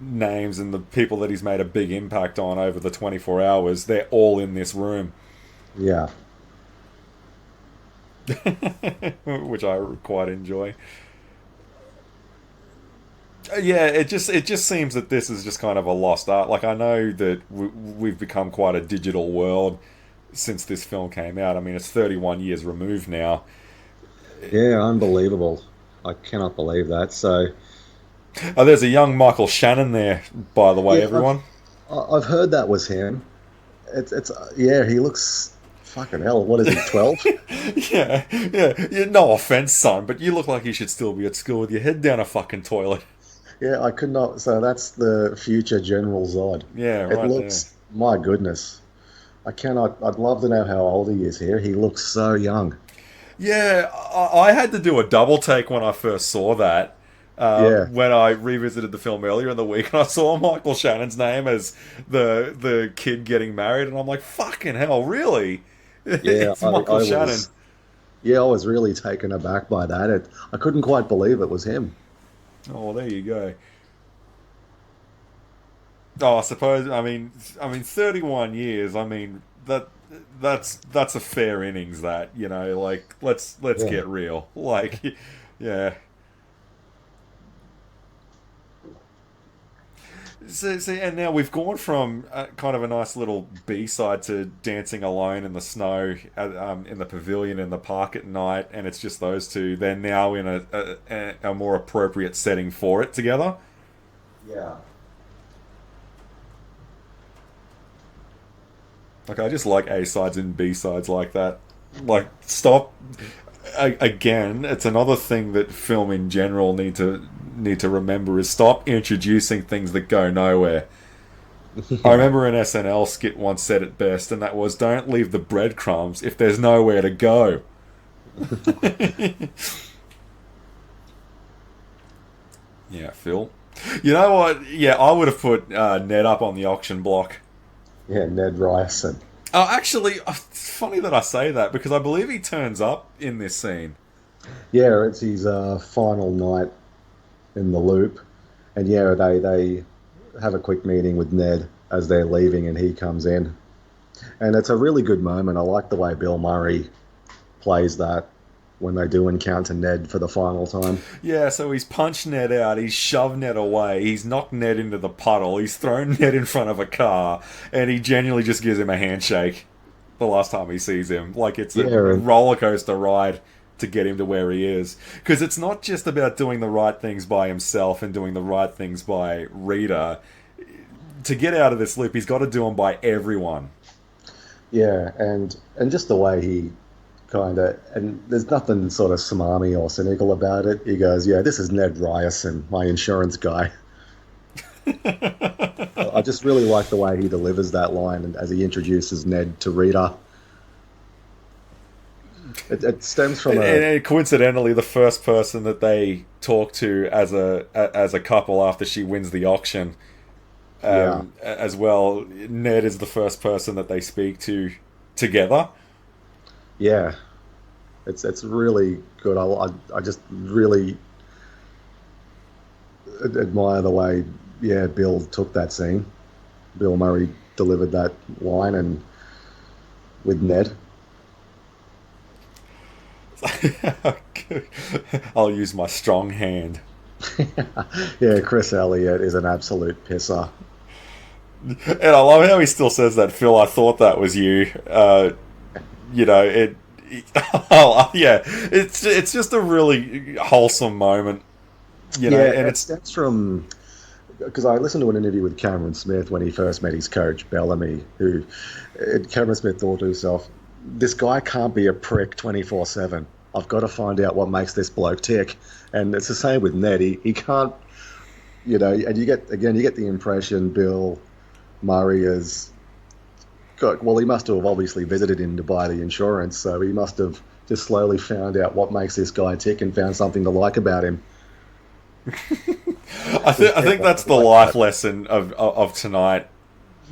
names and the people that he's made a big impact on over the 24 hours, they're all in this room,
Yeah,
which I quite enjoy. Yeah, it just seems that this is just kind of a lost art. Like I know that we've become quite a digital world since this film came out. I mean, it's 31 years removed now.
yeah, unbelievable. I cannot believe that. So
Oh, there's a young Michael Shannon there, by the way,
yeah,
everyone.
I've heard that was him. It's yeah, he looks fucking hell. What is he, 12?
Yeah. No offense, son, but you look like you should still be at school with your head down a fucking toilet.
Yeah, I could not. So that's the future General Zod.
Yeah,
It
right there.
looks, my goodness. I cannot. I'd love to know how old he is here. He looks so young.
Yeah, I had to do a double take when I first saw that.
Yeah,
when I revisited the film earlier in the week and I saw Michael Shannon's name as the kid getting married, and I'm like, fucking hell, really?
yeah.
It's Michael Shannon.
I was really taken aback by that. I couldn't quite believe it was him.
Oh, well, there you go. Oh, I suppose. I mean, 31 years. I mean, that's a fair innings. That, like, let's
Yeah.
get real. Like, yeah. So, see, and now we've gone from kind of a nice little B side to dancing alone in the snow, in the pavilion in the park at night, and it's just those two. They're now in a more appropriate setting for it together.
Yeah.
Like, I just like A sides and B sides like that. Like, stop. Again, it's another thing that film in general need to remember is stop introducing things that go nowhere. I
Yeah.
remember an SNL skit once said it best, and that was, "Don't leave the breadcrumbs if there's nowhere to go." Yeah, Phil. You know what? Yeah, I would have put Ned up on the auction block.
Yeah, Ned Ryerson.
Oh, actually, it's funny that I say that because I believe he turns up in this scene.
Yeah, it's his final night in the loop, and yeah, they have a quick meeting with Ned as they're leaving, and he comes in, and it's a really good moment. I like the way Bill Murray plays that when they do encounter Ned for the final time.
Yeah, so he's punched Ned out, he's shoved Ned away, he's knocked Ned into the puddle, he's thrown Ned in front of a car, and he genuinely just gives him a handshake the last time he sees him. Like it's a
Yeah, and
roller coaster ride to get him to where he is. Because it's not just about doing the right things by himself and doing the right things by Rita. To get out of this loop, he's got to do them by everyone.
yeah, and just the way he kind of, and there's nothing sort of smarmy or cynical about it. He goes, "Yeah, this is Ned Ryerson, my insurance guy." I just really like the way he delivers that line, and as he introduces Ned to Rita, it stems from
And coincidentally, the first person that they talk to as a couple after she wins the auction,
yeah,
as well, Ned is the first person that they speak to together.
yeah. It's really good. I just really admire the way, yeah, Bill took that scene. Bill Murray delivered that line, and with Ned.
I'll use my strong hand.
Yeah, Chris Elliott is an absolute pisser.
And I love how he still says that, Phil, I thought that was you. It. Oh, yeah, it's just a really wholesome moment,
Yeah,
and
it
it's
stems from because I listened to an interview with Cameron Smith when he first met his coach Bellamy, who Cameron Smith thought to himself, "This guy can't be a prick 24/7. I've got to find out what makes this bloke tick." And it's the same with Ned. He can't, and you get the impression Bill Murray is. Well, he must have obviously visited him to buy the insurance, so he must have just slowly found out what makes this guy tick and found something to like about him.
I think that's the life lesson of tonight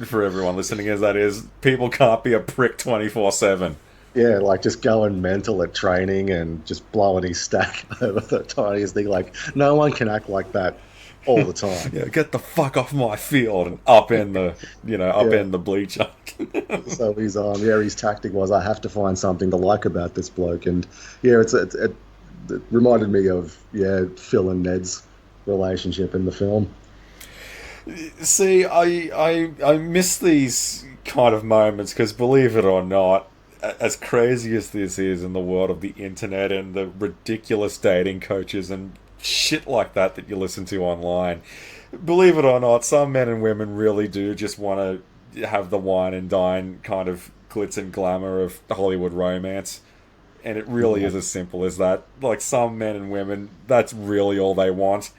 for everyone listening. Is that is people can't be a prick 24/7.
Yeah, like just going mental at training and just blowing his stack over the tiniest thing. Like, no one can act like that all the time.
Yeah, get the fuck off my field and up in the up
Yeah.
in the bleacher.
So his tactic was, I have to find something to like about this bloke, and yeah, it reminded me of Phil and Ned's relationship in the film.
See, I miss these kind of moments because, believe it or not, as crazy as this is in the world of the internet and the ridiculous dating coaches and shit like that you listen to online, believe it or not, some men and women really do just want to have the wine and dine kind of glitz and glamour of Hollywood romance. And it really
Yeah,
is as simple as that. Like, some men and women, that's really all they want.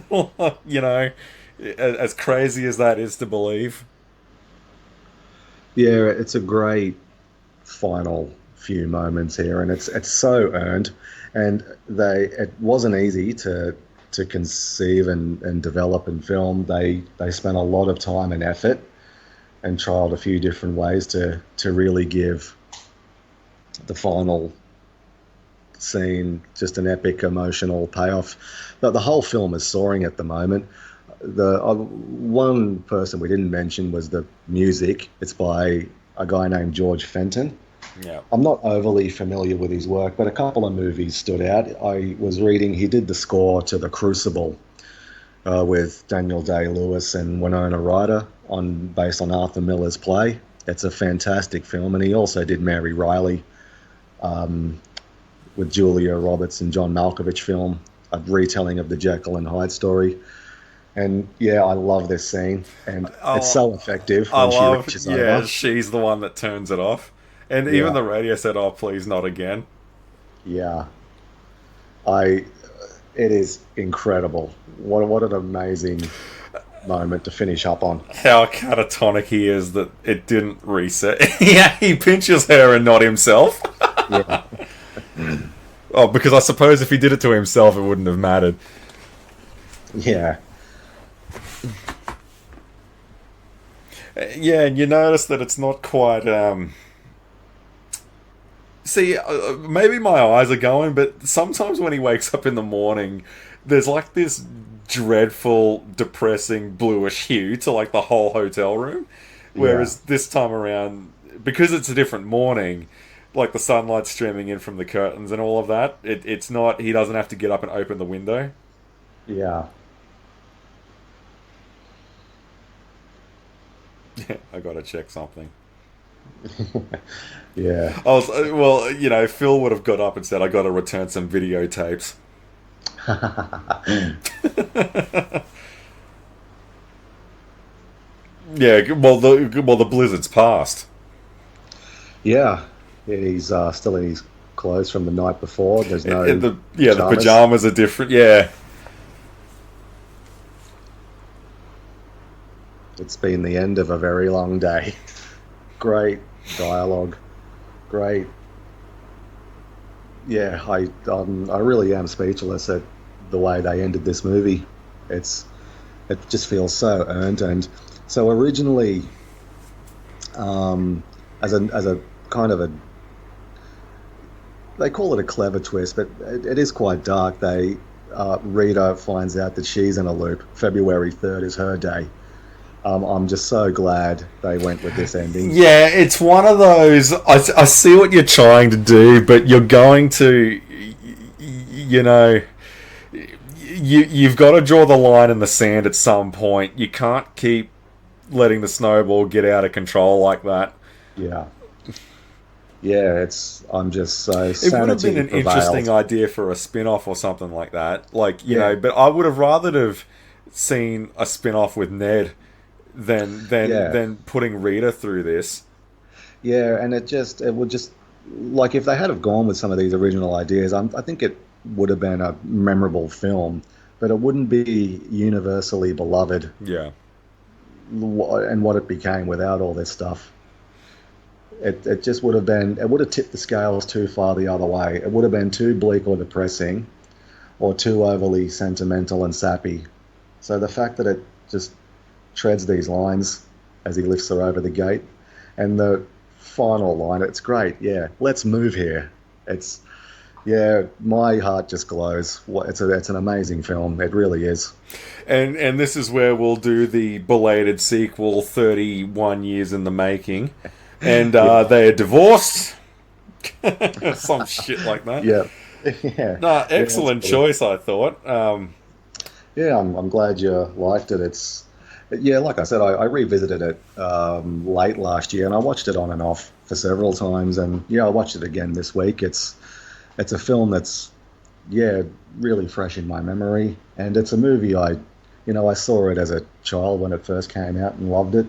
you know, as crazy as that is to believe.
yeah, it's a great final few moments here, and it's so earned, and it wasn't easy to conceive and develop and film. They spent a lot of time and effort and trialed a few different ways to really give the final scene just an epic emotional payoff. But the whole film is soaring at the moment. The one person we didn't mention was the music. It's by a guy named George Fenton.
Yeah.
I'm not overly familiar with his work, but a couple of movies stood out. I was reading he did the score to The Crucible with Daniel Day-Lewis and Winona Ryder based on Arthur Miller's play. It's a fantastic film, and he also did Mary Riley with Julia Roberts and John Malkovich film, a retelling of the Jekyll and Hyde story. And yeah, I love this scene, and it's so effective when she reaches over.
Yeah, she's the one that turns it off. And even the radio said, "Oh, please, not again."
Yeah, it is incredible. What an amazing moment to finish up on.
How catatonic he is that it didn't reset. Yeah, he pinches her and not himself.
Yeah.
Oh, because I suppose if he did it to himself, it wouldn't have mattered.
Yeah.
Yeah, and you notice that it's not quite. See, maybe my eyes are going, but sometimes when he wakes up in the morning, there's like this dreadful, depressing bluish hue to like the whole hotel room. Whereas this time around, because it's a different morning, like the sunlight streaming in from the curtains and all of that, it's not. He doesn't have to get up and open the window.
Yeah.
I gotta check something.
Yeah.
Phil would have got up and said, "I gotta return some videotapes." Yeah, well, the blizzard's passed.
Yeah. He's still in his clothes from the night before. There's no
the pajamas are different. Yeah.
It's been the end of a very long day. Great dialogue. Great. Yeah, I really am speechless at the way they ended this movie. It just feels so earned. And so originally, as a kind of they call it a clever twist, but it is quite dark. Rita finds out that she's in a loop. February 3rd is her day. I'm just so glad they went with this ending.
Yeah, it's one of those. I see what you're trying to do, but you're going to, you've got to draw the line in the sand at some point. You can't keep letting the snowball get out of control like that.
Yeah. Yeah, I'm just so
it would have been an interesting idea for a spin-off or something like that. Like, you know, but I would have rather have seen a spin-off with Ned than putting Rita through this.
Yeah, and it would just, like, if they had have gone with some of these original ideas, I think it would have been a memorable film, but it wouldn't be universally beloved.
Yeah.
And what it became without all this stuff. It just would have been, it would have tipped the scales too far the other way. It would have been too bleak or depressing, or too overly sentimental and sappy. So the fact that it just treads these lines as he lifts her over the gate, and the final line, it's great. Yeah, let's move here. My heart just glows. It's an amazing film. It really is.
And this is where we'll do the belated sequel, 31 years in the making, and they are divorced. Some shit like that.
Yeah.
No, excellent choice, I thought.
Yeah, I'm glad you liked it. Like I said, I revisited it late last year, and I watched it on and off for several times, and I watched it again this week. It's a film that's really fresh in my memory, and it's a movie I saw it as a child when it first came out and loved it.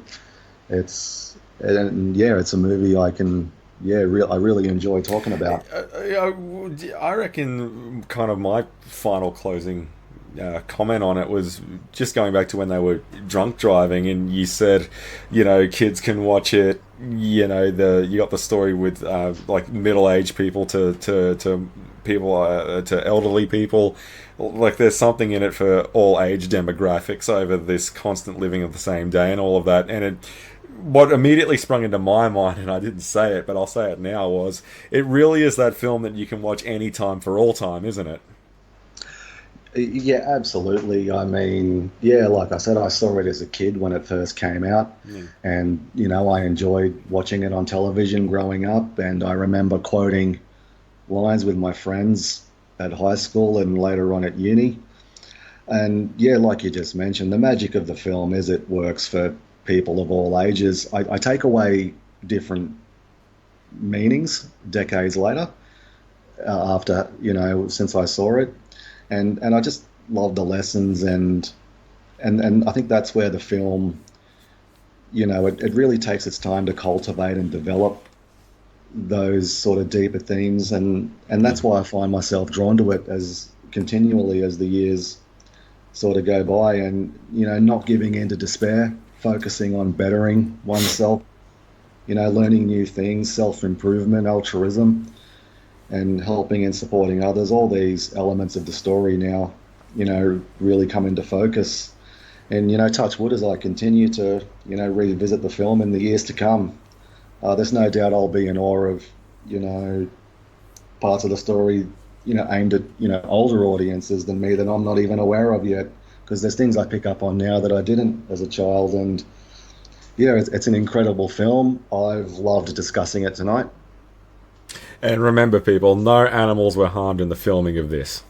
It's a movie I can I really enjoy talking about.
I reckon kind of my final closing comment on it was just going back to when they were drunk driving, and you said, kids can watch it. You got the story with like middle-aged people to people to elderly people. Like there's something in it for all age demographics over this constant living of the same day and all of that. And what immediately sprung into my mind, and I didn't say it, but I'll say it now, was it really is that film that you can watch any time for all time, isn't it?
Yeah, absolutely. I mean, yeah, like I said, I saw it as a kid when it first came out, and I enjoyed watching it on television growing up, and I remember quoting lines with my friends at high school and later on at uni. And yeah, like you just mentioned, the magic of the film is it works for people of all ages. I take away different meanings decades later, after, since I saw it. And I just love the lessons, and I think that's where the film, it really takes its time to cultivate and develop those sort of deeper themes, and that's why I find myself drawn to it as continually as the years sort of go by, and not giving in to despair, focusing on bettering oneself, learning new things, self-improvement, altruism, and helping and supporting others. All these elements of the story now, really come into focus. And, touch wood, as I continue to, revisit the film in the years to come, there's no doubt I'll be in awe of, parts of the story, aimed at, older audiences than me that I'm not even aware of yet. Because there's things I pick up on now that I didn't as a child. And, yeah, it's an incredible film. I've loved discussing it tonight.
And remember, people, no animals were harmed in the filming of this.